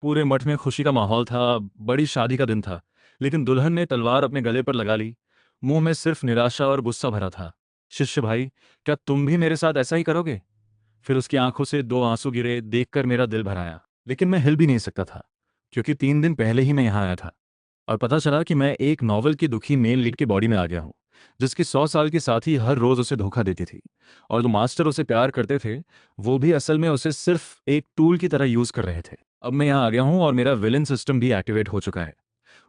पूरे मठ में खुशी का माहौल था, बड़ी शादी का दिन था। लेकिन दुल्हन ने तलवार अपने गले पर लगा ली। मुंह में सिर्फ निराशा और गुस्सा भरा था। शिष्य भाई, क्या तुम भी मेरे साथ ऐसा ही करोगे? फिर उसकी आंखों से दो आंसू गिरे, देखकर मेरा दिल भर आया। लेकिन मैं हिल भी नहीं सकता था, क्योंकि 3 दिन पहले ही मैं यहाँ आया था और पता चला कि मैं एक नॉवल की दुखी मेल लीड की बॉडी में आ गया हूँ, जिसकी 100 साल की साथी हर रोज उसे धोखा देती थी। और जो मास्टर उसे प्यार करते थे, वो भी असल में उसे सिर्फ एक टूल की तरह यूज कर रहे थे। अब मैं यहाँ आ गया हूँ और मेरा विलन सिस्टम भी एक्टिवेट हो चुका है।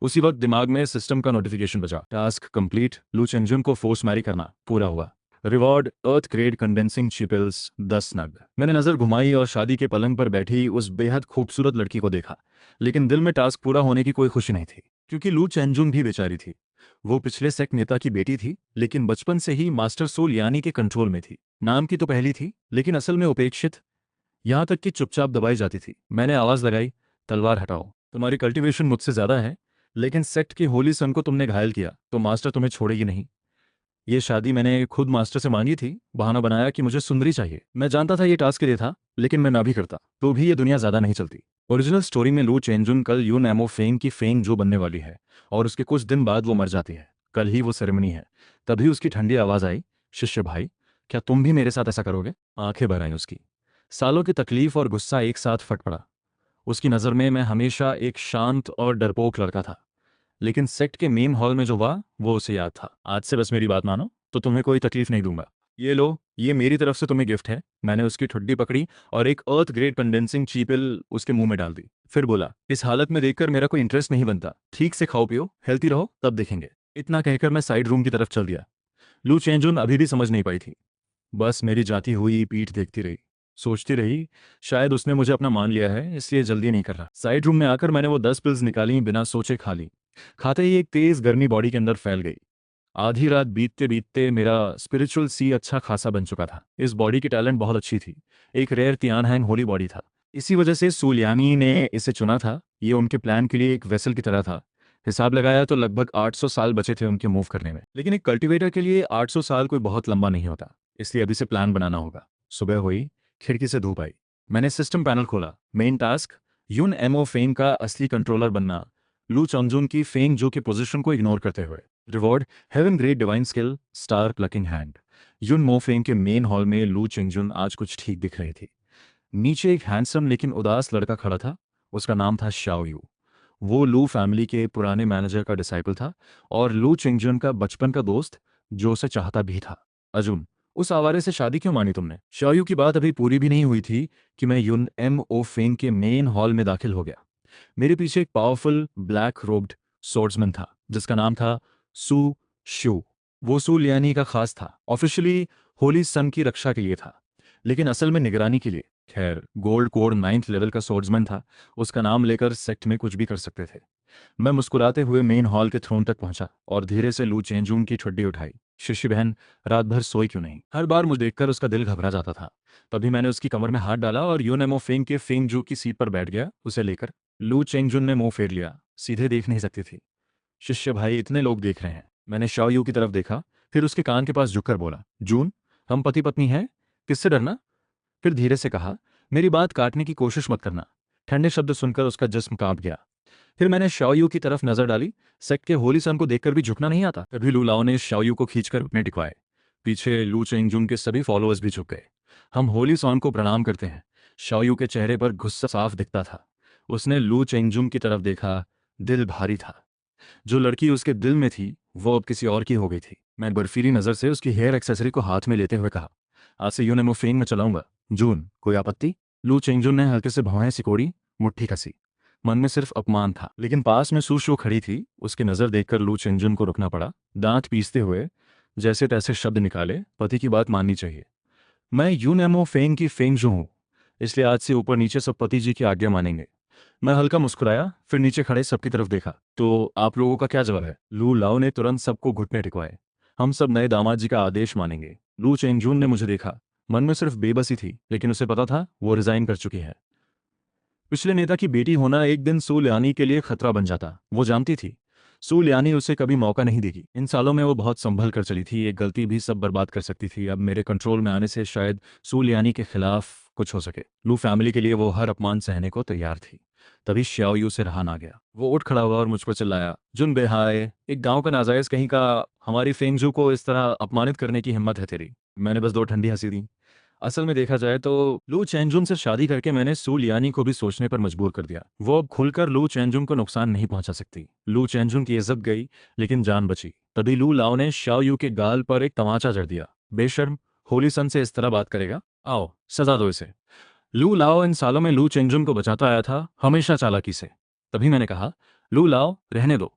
उसी वक्त दिमाग में सिस्टम का नोटिफिकेशन बजा। टास्क कंप्लीट, लू चेंजुन को फोर्स मैरी करना पूरा हुआ। रिवॉर्ड अर्थ ग्रेड कंडेंसिंग चिपल्स 10 नग। मैंने नजर घुमाई और शादी के पलंग पर बैठी उस बेहद खूबसूरत लड़की को देखा। लेकिन दिल में टास्क पूरा होने की कोई खुशी नहीं थी, क्योंकि लू चेंजुन भी बेचारी थी। वो पिछले सेक्ट नेता की बेटी थी, लेकिन बचपन से ही मास्टर सोल यानी के कंट्रोल में थी। नाम की तो पहली थी, लेकिन असल में उपेक्षित, यहाँ तक कि चुपचाप दबाई जाती थी। मैंने आवाज लगाई, तलवार हटाओ। तुम्हारी कल्टीवेशन मुझसे ज्यादा है, लेकिन सेक्ट की होली सन को तुमने घायल किया तो मास्टर तुम्हें छोड़ेगी नहीं। ये शादी मैंने खुद मास्टर से मांगी थी, बहाना बनाया कि मुझे सुंदरी चाहिए। मैं जानता था ये टास्क के लिए था, लेकिन मैं ना भी करता तो भी ये दुनिया ज्यादा नहीं चलती। ओरिजिनल स्टोरी में लू चेंजुन कल यून एमो फेंग की फेंग जो बनने वाली है, और उसके कुछ दिन बाद वो मर जाती है। कल ही वो सेरेमनी है। तभी उसकी ठंडी आवाज आई, शिष्य भाई, क्या तुम भी मेरे साथ ऐसा करोगे? आंखें भर आई उसकी। सालों की तकलीफ और गुस्सा एक साथ फट पड़ा। उसकी नज़र में मैं हमेशा एक शांत और डरपोक लड़का था, लेकिन सेक्ट के मेन हॉल में जो हुआ वो उसे याद था। आज से बस मेरी बात मानो, तो तुम्हें कोई तकलीफ नहीं दूंगा। ये लो, ये मेरी तरफ से तुम्हें गिफ्ट है। मैंने उसकी ठुड्डी पकड़ी और एक अर्थ ग्रेड कंडेंसिंग चीपिल उसके मुंह में डाल दी। फिर बोला, इस हालत में देखकर मेरा कोई इंटरेस्ट नहीं बनता। ठीक से खाओ पियो, हेल्थी रहो, तब देखेंगे। इतना कहकर मैं साइड रूम की तरफ चल दिया। लू चेंजुन अभी भी समझ नहीं पाई थी। बस मेरी जाती हुई पीठ देखती रही, सोचती रही, शायद उसने मुझे अपना मान लिया है, इसलिए जल्दी नहीं कर रहा। साइड रूम में आकर मैंने वो 10 पिल्स निकाली, बिना सोचे खा ली। खाते ही एक तेज गर्मी बॉडी के अंदर फैल गई। आधी रात बीतते बीतते मेरा स्पिरिचुअल सी अच्छा खासा बन चुका था। इस बॉडी की टैलेंट बहुत अच्छी थी। एक रेयर तियानहैंग होली बॉडी था। इसी वजह से सूलियानी ने इसे चुना था। ये उनके प्लान के लिए एक वेसल की तरह था। हिसाब लगाया तो लगभग 800 साल बचे थे उनके मूव करने में। लेकिन एक कल्टीवेटर के लिए 800 साल कोई बहुत लंबा नहीं होता, इसलिए अभी से प्लान बनाना होगा। सुबह हुई, खिड़की से धूप आई। मैंने सिस्टम पैनल खोला। मेन टास्क, यून एमओ फेंग का असली कंट्रोलर बनना, लू चंगजुन की फेंग जो की पोजीशन को इग्नोर करते हुए। Reward, heaven grade divine skill, star plucking hand. Yun Mo Feng के मेन हॉल में लू चिंगजुन आज कुछ ठीक दिख रही थी। नीचे एक हैंडसम लेकिन उदास लड़का खड़ा था। उसका नाम था शाओ यू। वो लू फैमिली के पुराने मैनेजर का डिसाइपल था और लू चिंगजुन का बचपन का दोस्त, जो उसे चाहता भी था। अर्जुन, उस आवारे से शादी क्यों मानी तुमने? शाओ की बात अभी पूरी भी नहीं हुई थी कि मैं युन एम ओ फेंग के मेन हॉल में दाखिल हो गया। मेरे पीछे एक पावरफुल ब्लैक रोब्ड सोर्ड्समैन था, जिसका नाम था सू शू। वो सू लियानी का खास था। ऑफिशियली होली सन की रक्षा के लिए था, लेकिन असल में निगरानी के लिए। खैर, गोल्ड कोड 9th लेवल का सोर्ड्समैन था। उसका नाम लेकर सेक्ट में कुछ भी कर सकते थे। मैं मुस्कुराते हुए मेन हॉल के थ्रोन तक पहुंचा और धीरे से लू चेंजून की ठुड्डी उठाई। शिष्य बहन रात भर सोई क्यों नहीं? हर बार मुझे देखकर उसका दिल घबरा जाता था। तभी मैंने उसकी कमर में हाथ डाला और यूनेमो फेंग के फेंग जू की सीट पर बैठ गया, उसे लेकर। लू चेंगजुन ने मुंह फेर लिया, सीधे देख नहीं सकती थी। शिष्य भाई, इतने लोग देख रहे हैं। मैंने शाओ यू की तरफ देखा, फिर उसके कान के पास झुककर बोला, जून, हम पति पत्नी हैं, किससे डरना? फिर धीरे से कहा, मेरी बात काटने की कोशिश मत करना। ठंडे शब्द सुनकर उसका जिस्म कांप गया। फिर मैंने शाओयू की तरफ नजर डाली। सेक्ट के होली सन को देखकर भी झुकना नहीं आता। तभी लू लाओ ने शाओयू को खींचकर घुटने टिकवाए। पीछे लू चेंगजुन के सभी फॉलोअर्स भी झुक गए। हम होली सॉन को प्रणाम करते हैं। शाओयू के चेहरे पर गुस्सा साफ दिखता था। उसने लू चेंगजुन की तरफ देखा। दिल भारी था। जो लड़की उसके दिल में थी, वो अब किसी और की हो गई थी। मैं बर्फीली नजर से उसकी हेयर एक्सेसरी को हाथ में लेते हुए कहा, आज से यूनेमो फेंग में चलाऊंगा। जून, कोई आपत्ति? लू चेंगजुन ने हल्के से भौहें सिकोड़ी, मुट्ठी कसी। मन में सिर्फ अपमान था। लेकिन पास में सूशो खड़ी थी। उसकी नजर देखकर लू चेंगजुन को रुकना पड़ा। दांत पीसते हुए जैसे तैसे शब्द निकाले, पति की बात माननी चाहिए। मैं यूनेमो फेंग की फेंग जो हूँ, इसलिए आज से ऊपर नीचे सब पति जी की आज्ञा मानेंगे। मैं हल्का मुस्कुराया, फिर नीचे खड़े सबकी तरफ देखा। तो आप लोगों का क्या जवाब है? लू लाओ ने तुरंत सबको घुटने टिकवाए। हम सब नए दामाद जी का आदेश मानेंगे। लू चेंगजून ने मुझे देखा। मन में सिर्फ बेबसी थी, लेकिन उसे पता था वो रिजाइन कर चुकी है। पिछले नेता की बेटी होना एक दिन सू लियानी के लिए खतरा बन जाता, वो जानती थी। सू लियानी उसे कभी मौका नहीं देगी। इन सालों में वो बहुत संभल कर चली थी। एक गलती भी सब बर्बाद कर सकती थी। अब मेरे कंट्रोल में आने से शायद सू लियानी के खिलाफ कुछ हो सके। लू फैमिली के लिए वो हर अपमान सहने को तैयार थी। तभी श्याओयू से रहा ना गया। वो उठ खड़ा हुआ और मुझ पर चिल्लाया, जुन बेहाय, एक गांव का नाजायज कहीं का, हमारी फेंगजू को इस तरह अपमानित करने की हिम्मत है तेरी। मैंने बस दो ठंडी हंसी दी। असल में देखा जाए तो लू चेंजुन से शादी करके मैंने सू लियानी को भी सोचने पर मजबूर कर दिया। वो अब खुलकर लू चेंजुन को नुकसान नहीं पहुंचा सकती। लू चेंजुन की इज्जत गई लेकिन जान बची। तभी लू लाओ ने शाओ यू के गाल पर एक तमाचा जड़ दिया। बेशर्म, होली सन से इस तरह बात करेगा? आओ सजा दो इसे। लू लाओ इन सालों में लू चेंजुन को बचाता आया था, हमेशा चालाकी से। तभी मैंने कहा, लू लाओ रहने दो,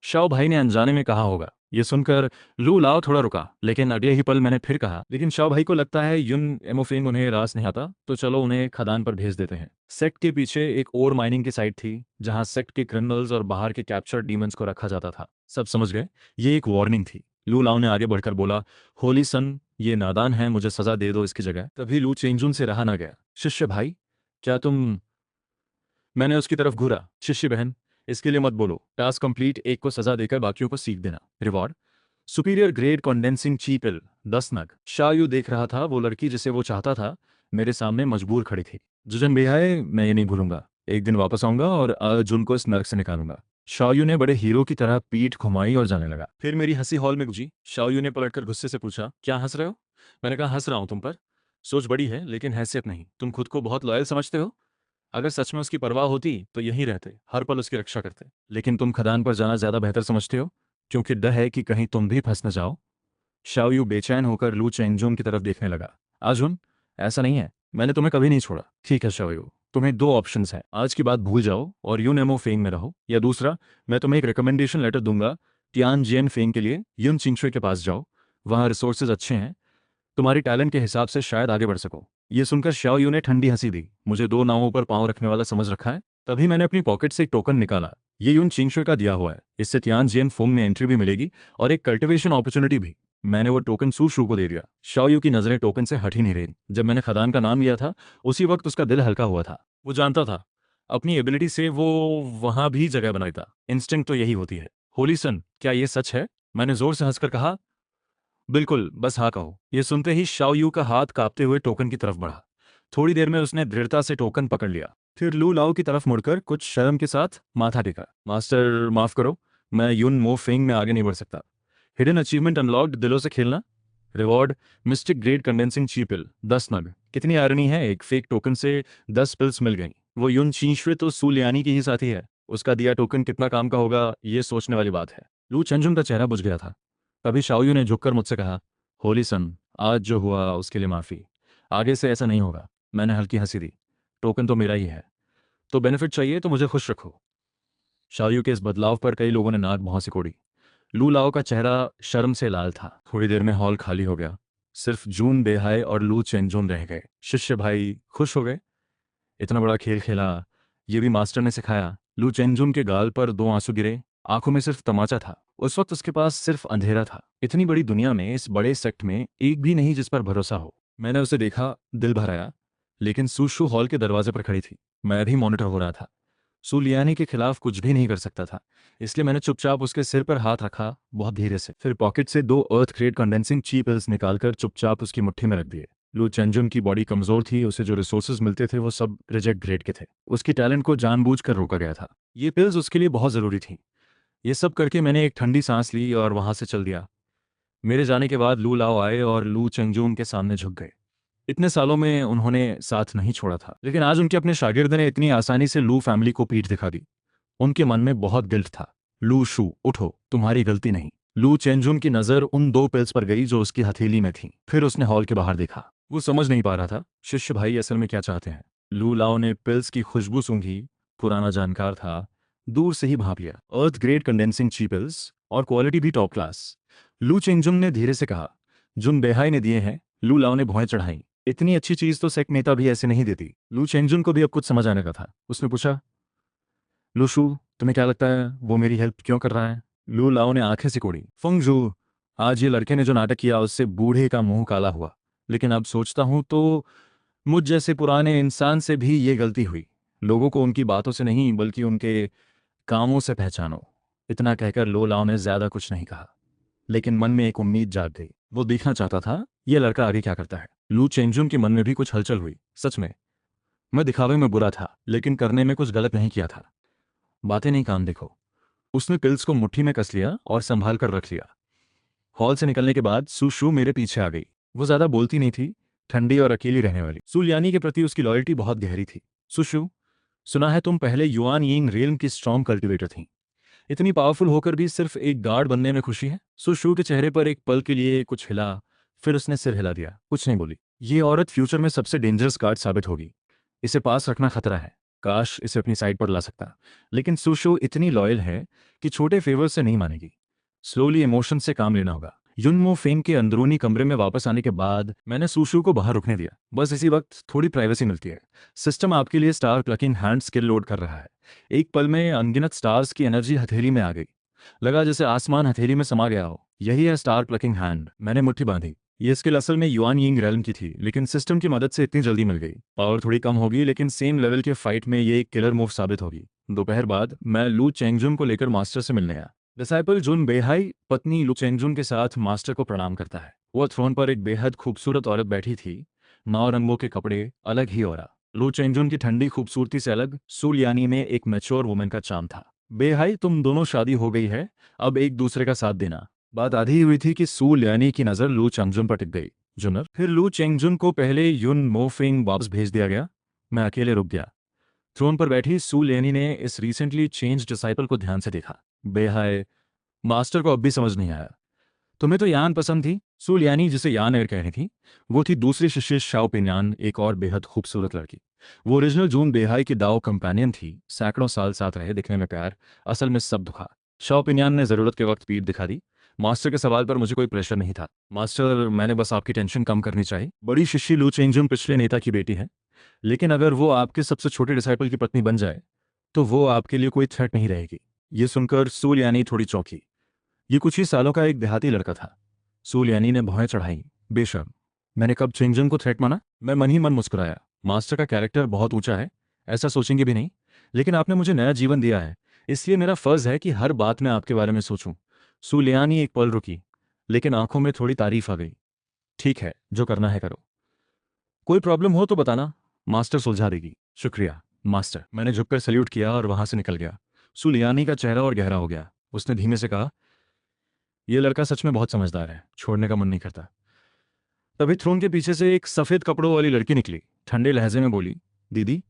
शाओ भाई ने अनजाने में कहा होगा। ये सुनकर लू लाओ थोड़ा रुका, लेकिन अगले ही पल मैंने फिर कहा, लेकिन शाओ भाई को लगता है युन एमोफेंग उन्हें रास नहीं आता, तो चलो उन्हें खदान पर भेज देते हैं। सेक्ट के पीछे एक और माइनिंग की साइट थी जहां सेक्ट के क्रिमिनल्स और बाहर के कैप्चर डीमंस को रखा जाता था। सब समझ गए? ये एक वार्निंग थी। लू लाओ ने आगे बढ़कर बोला, होली सन ये नादान है, मुझे सजा दे दो इसकी जगह। तभी लू चेंजुन से रहा ना गया। शिष्य भाई, क्या तुम? मैंने उसकी तरफ घूरा। शिष्य बहन, इसके लिए मत बोलो। टास्क कंप्लीट, एक को सजा देकर बाकियों को सीख देना। रिवॉर्ड, सुपीरियर ग्रेड कंडेंसिंग चीपिल 10 नग। शायू देख रहा था, वो लड़की जिसे वो चाहता था मेरे सामने मजबूर खड़ी थी। जुजन बेहाय, मैं ये नहीं भूलूंगा। एक दिन वापस आऊंगा और अर्जुन को इस नर्क से निकालूंगा। शायू ने बड़े हीरो की तरह पीठ घुमाई और जाने लगा। फिर मेरी हंसी हॉल में गुंजी। शायू ने पलटकर गुस्से से पूछा, क्या हंस रहे हो? मैंने कहा, हंस रहा हूं तुम पर। सोच बड़ी है लेकिन हैसियत नहीं। तुम खुद को बहुत लॉयल समझते हो। अगर सच में उसकी परवाह होती तो यहीं रहते, हर पल उसकी रक्षा करते। लेकिन तुम खदान पर जाना ज्यादा बेहतर समझते हो, क्योंकि डर है कि कहीं तुम भी फंस न जाओ। शाओयू बेचैन होकर लू चेंगजोन की तरफ देखने लगा। आजुन, ऐसा नहीं है, मैंने तुम्हें कभी नहीं छोड़ा। ठीक है शाओयू, तुम्हें दो ऑप्शंस हैं। आज की बात भूल जाओ और यून एमो फेंग में रहो, या दूसरा, मैं तुम्हें एक रिकमेंडेशन लेटर दूंगा, तियान जियन फेंग के लिए युन चिंगशुई के पास जाओ। वहाँ रिसोर्सेज अच्छे हैं, तुम्हारी टैलेंट के हिसाब से शायद आगे बढ़ सको। ये सुनकर श्याओ यू ने ठंडी हंसी दी। मुझे दो नावों पर पांव रखने वाला समझ रखा है? तभी मैंने अपनी पॉकेट से एक टोकन निकाला। ये यून चिंगशुई का दिया हुआ है, इससे तियान जियन फोंग में एंट्री भी मिलेगी और एक कल्टिवेशन अपॉर्चुनिटी भी। मैंने वो टोकन सू शू को दे दिया। शाओ यू की नजरें टोकन से हट ही नहीं रही। जब मैंने खदान का नाम लिया था उसी वक्त उसका दिल हल्का हुआ था। वो जानता था अपनी एबिलिटी से वो वहां भी जगह बनाता। इंस्टिंक्ट तो यही होती है। होली सन, क्या ये सच है? मैंने जोर से हंसकर कहा, बिल्कुल, बस हाँ कहो। ये सुनते ही शाओ यू का हाथ कांपते हुए टोकन की तरफ बढ़ा। थोड़ी देर में उसने दृढ़ता से टोकन पकड़ लिया। फिर लू लाओ की तरफ मुड़कर कुछ शर्म के साथ माथा टेका। मास्टर माफ करो, मैं युन मो फेंग में आगे नहीं बढ़ सकता। हिडन अचीवमेंट अनलॉक्ड, दिलों से खेलना। रिवॉर्ड, मिस्टिक ग्रेड कंडेंसिंग चीपिल 10 नग। कितनी आयरनी है, एक फेक टोकन से 10 पिल्स मिल गई। वो युन चींशवे तो सूलियानी की ही साथी है। उसका दिया टोकन कितना काम का होगा, ये सोचने वाली बात है। लू चंजुन का चेहरा बुझ गया था। तभी शाओयू ने झुककर मुझसे कहा, होली सन, आज जो हुआ उसके लिए माफ़ी। आगे से ऐसा नहीं होगा। मैंने हल्की हंसी दी। टोकन तो मेरा ही है, तो बेनिफिट चाहिए तो मुझे खुश रखो। शाओयू के इस बदलाव पर कई लोगों ने नाक भौं सिकोड़ी। लू लाओ का चेहरा शर्म से लाल था। थोड़ी देर में हॉल खाली हो गया। सिर्फ जून बेहाय और लू चेंजोन रह गए। शिष्य भाई खुश हो गए। इतना बड़ा खेल खेला, ये भी मास्टर ने सिखाया। लू चेंजुन के गाल पर दो आंसू गिरे। आंखों में सिर्फ तमाचा था। उस वक्त उसके पास सिर्फ अंधेरा था। इतनी बड़ी दुनिया में, इस बड़े सेक्ट में एक भी नहीं जिस पर भरोसा हो। मैंने उसे देखा, दिल भर आया। लेकिन सुशु हॉल के दरवाजे पर खड़ी थी। मैं भी मॉनिटर हो रहा था। सू लियानी के खिलाफ कुछ भी नहीं कर सकता था, इसलिए मैंने चुपचाप उसके सिर पर हाथ रखा, बहुत धीरे से। फिर पॉकेट से दो अर्थ ग्रेड कंडेंसिंग ची पिल्स निकालकर चुपचाप उसकी मुट्ठी में रख दिए। लू चेंजुन की बॉडी कमजोर थी, उसे जो रिसोर्सेज मिलते थे वो सब रिजेक्ट ग्रेड के थे। उसकी टैलेंट को जानबूझकर रोका गया था। ये पिल्स उसके लिए बहुत ज़रूरी थी। ये सब करके मैंने एक ठंडी सांस ली और वहां से चल दिया। मेरे जाने के बाद लू लाओ आए और लू चेंगजून के सामने झुक गए। इतने सालों में उन्होंने साथ नहीं छोड़ा था, लेकिन आज उनके अपने शागिर्द ने इतनी आसानी से लू फैमिली को पीठ दिखा दी। उनके मन में बहुत गिल्ट था। लू शू, उठो, तुम्हारी गलती नहीं। लू चेंजुन की नजर उन दो पिल्स पर गई जो उसकी हथेली में थीं। फिर उसने हॉल के बाहर देखा। वो समझ नहीं पा रहा था शिष्य भाई असल में क्या चाहते हैं। लू लाओ ने पिल्स की खुशबू सूंघी। पुराना जानकार था, दूर से ही भाप लिया। अर्थ ग्रेड कंडेंसिंग ची पिल्स और क्वालिटी भी टॉप क्लास। लू चेंजुन ने धीरे से कहा, जुन बेहाई ने दिए हैं। लू लाओ ने भौहें चढ़ाई। इतनी अच्छी चीज तो सेक्ट नेता भी ऐसे नहीं देती। लू चेंजुन को भी अब कुछ समझ आने का था। उसने पूछा, लूशू, तुम्हें क्या लगता है वो मेरी हेल्प क्यों कर रहा है? लू लाओ ने आंखें सिकोड़ी। फंगजू, आज ये लड़के ने जो नाटक किया उससे बूढ़े का मुंह काला हुआ, लेकिन अब सोचता हूं तो मुझ जैसे पुराने इंसान से भी ये गलती हुई। लोगों को उनकी बातों से नहीं बल्कि उनके कामों से पहचानो। इतना कहकर लो लाओ ने ज्यादा कुछ नहीं कहा, लेकिन मन में एक उम्मीद जाग गई। वो देखना चाहता था ये लड़का आगे क्या करता है। लू चेंजुन के मन में भी कुछ हलचल हुई। सच में मैं दिखावे में बुरा था, लेकिन करने में कुछ गलत नहीं किया था। बातें नहीं, काम देखो। उसने पिल्स को मुट्ठी में कस लिया और संभाल कर रख लिया। हॉल से निकलने के बाद सुशु मेरे पीछे आ गई। वो ज्यादा बोलती नहीं थी, ठंडी और अकेली रहने वाली। सुलियानी के प्रति उसकी लॉयल्टी बहुत गहरी थी। सुशु, सुना है तुम पहले युआन यिंग रेलम की स्ट्रॉन्ग कल्टिवेटर थी। इतनी पावरफुल होकर भी सिर्फ एक गार्ड बनने में खुशी है? सुशु के चेहरे पर एक पल के लिए कुछ हिला, फिर उसने सिर हिला दिया, कुछ नहीं बोली। ये औरत फ्यूचर में सबसे डेंजरस गार्ड साबित होगी। इसे पास रखना खतरा है। काश इसे अपनी साइड पर ला सकता, लेकिन सुशु इतनी लॉयल है कि छोटे फेवर से नहीं मानेगी। स्लोली इमोशन से काम लेना होगा। युनमो फेंग के अंदरूनी कमरे में वापस आने के बाद मैंने सुशु को बाहर रुकने दिया। बस इसी वक्त थोड़ी प्राइवेसी मिलती है। सिस्टम आपके लिए star plucking hand skill load कर रहा है। एक पल में अनगिनत स्टार्स की एनर्जी हथेली में आ गई। लगा जैसे आसमान हथेली में समा गया हो। यही है स्टार प्लकिंग हैंड। मैंने मुट्ठी बांधी। ये स्किल असल में युआन यिंग रेलम की थी, लेकिन सिस्टम की मदद से इतनी जल्दी मिल गई। पावर थोड़ी कम होगी, लेकिन सेम लेवल के फाइट में ये एक किलर मूव साबित होगी। दोपहर बाद मैं लू चेंगजुन को लेकर मास्टर से मिलने आया। डिसाइपल जुन बेहाई पत्नी लू चेंगजुन के साथ मास्टर को प्रणाम करता है। वो थ्रोन पर एक बेहद खूबसूरत औरत बैठी थी। 9 रंगों के कपड़े, अलग ही औरा। लू चेंगजुन की ठंडी खूबसूरती से अलग सुलियानी में एक मैच्योर वुमेन का चार्म था। बेहाई, तुम दोनों शादी हो गई है, अब एक दूसरे का साथ देना। बात आधी ही हुई थी कि सू लियानी की नजर लू चेंगजुन पर टिक गई। जुनर, फिर लू चेंगजुन को पहले युन मोफिंग वापस भेज दिया गया। मैं अकेले रुक गया। थ्रोन पर बैठी सू लियानी ने इस रिसेंटली चेंज डिसाइपल को ध्यान से देखा। बेहाय, मास्टर को अब भी समझ नहीं आया। तुम्हें तो यान पसंद थी। सू लियानी, जिसे यान एर कह रही थी, वो थी दूसरी शिष्य शाओ पिन्यान, एक और बेहद खूबसूरत लड़की। वो ओरिजिनल जून बेहाई की दाव कंपेनियन थी। सैकड़ों साल साथ रहे, दिखने में प्यार, असल में सब दुखा। शाओ पिन्यान ने जरूरत के वक्त पीठ दिखा दी। मास्टर के सवाल पर मुझे कोई प्रेशर नहीं था। मास्टर, मैंने बस आपकी टेंशन कम करनी चाहिए। बड़ी शिष्य लू चेंगजुन पिछले नेता की बेटी है, लेकिन अगर वो आपके सबसे छोटे डिसाइपल की पत्नी बन जाए तो वो आपके लिए कोई थ्रेट नहीं रहेगी। ये सुनकर सू लियानी थोड़ी चौंकी। ये कुछ ही सालों का एक देहाती लड़का था। सूलियानी ने भौहें चढ़ाई। बेशर्म, मैंने कब चेंगजुन को थ्रेट माना? मैं मन ही मन मुस्कुराया। मास्टर का कैरेक्टर बहुत ऊंचा है, ऐसा सोचेंगे भी नहीं, लेकिन आपने मुझे नया जीवन दिया है, इसलिए मेरा फर्ज है कि हर बात में आपके बारे में सोचूं। सूलियानी एक पल रुकी, लेकिन आंखों में थोड़ी तारीफ आ गई। ठीक है, जो करना है करो। कोई प्रॉब्लम हो तो बताना, मास्टर सुलझा देगी। शुक्रिया मास्टर। मैंने झुककर सल्यूट किया और वहां से निकल गया। सूलियानी का चेहरा और गहरा हो गया। उसने धीमे से कहा, यह लड़का सच में बहुत समझदार है, छोड़ने का मन नहीं करता। तभी थ्रोन के पीछे से एक सफेद कपड़ों वाली लड़की निकली। ठंडे लहजे में बोली, दीदी,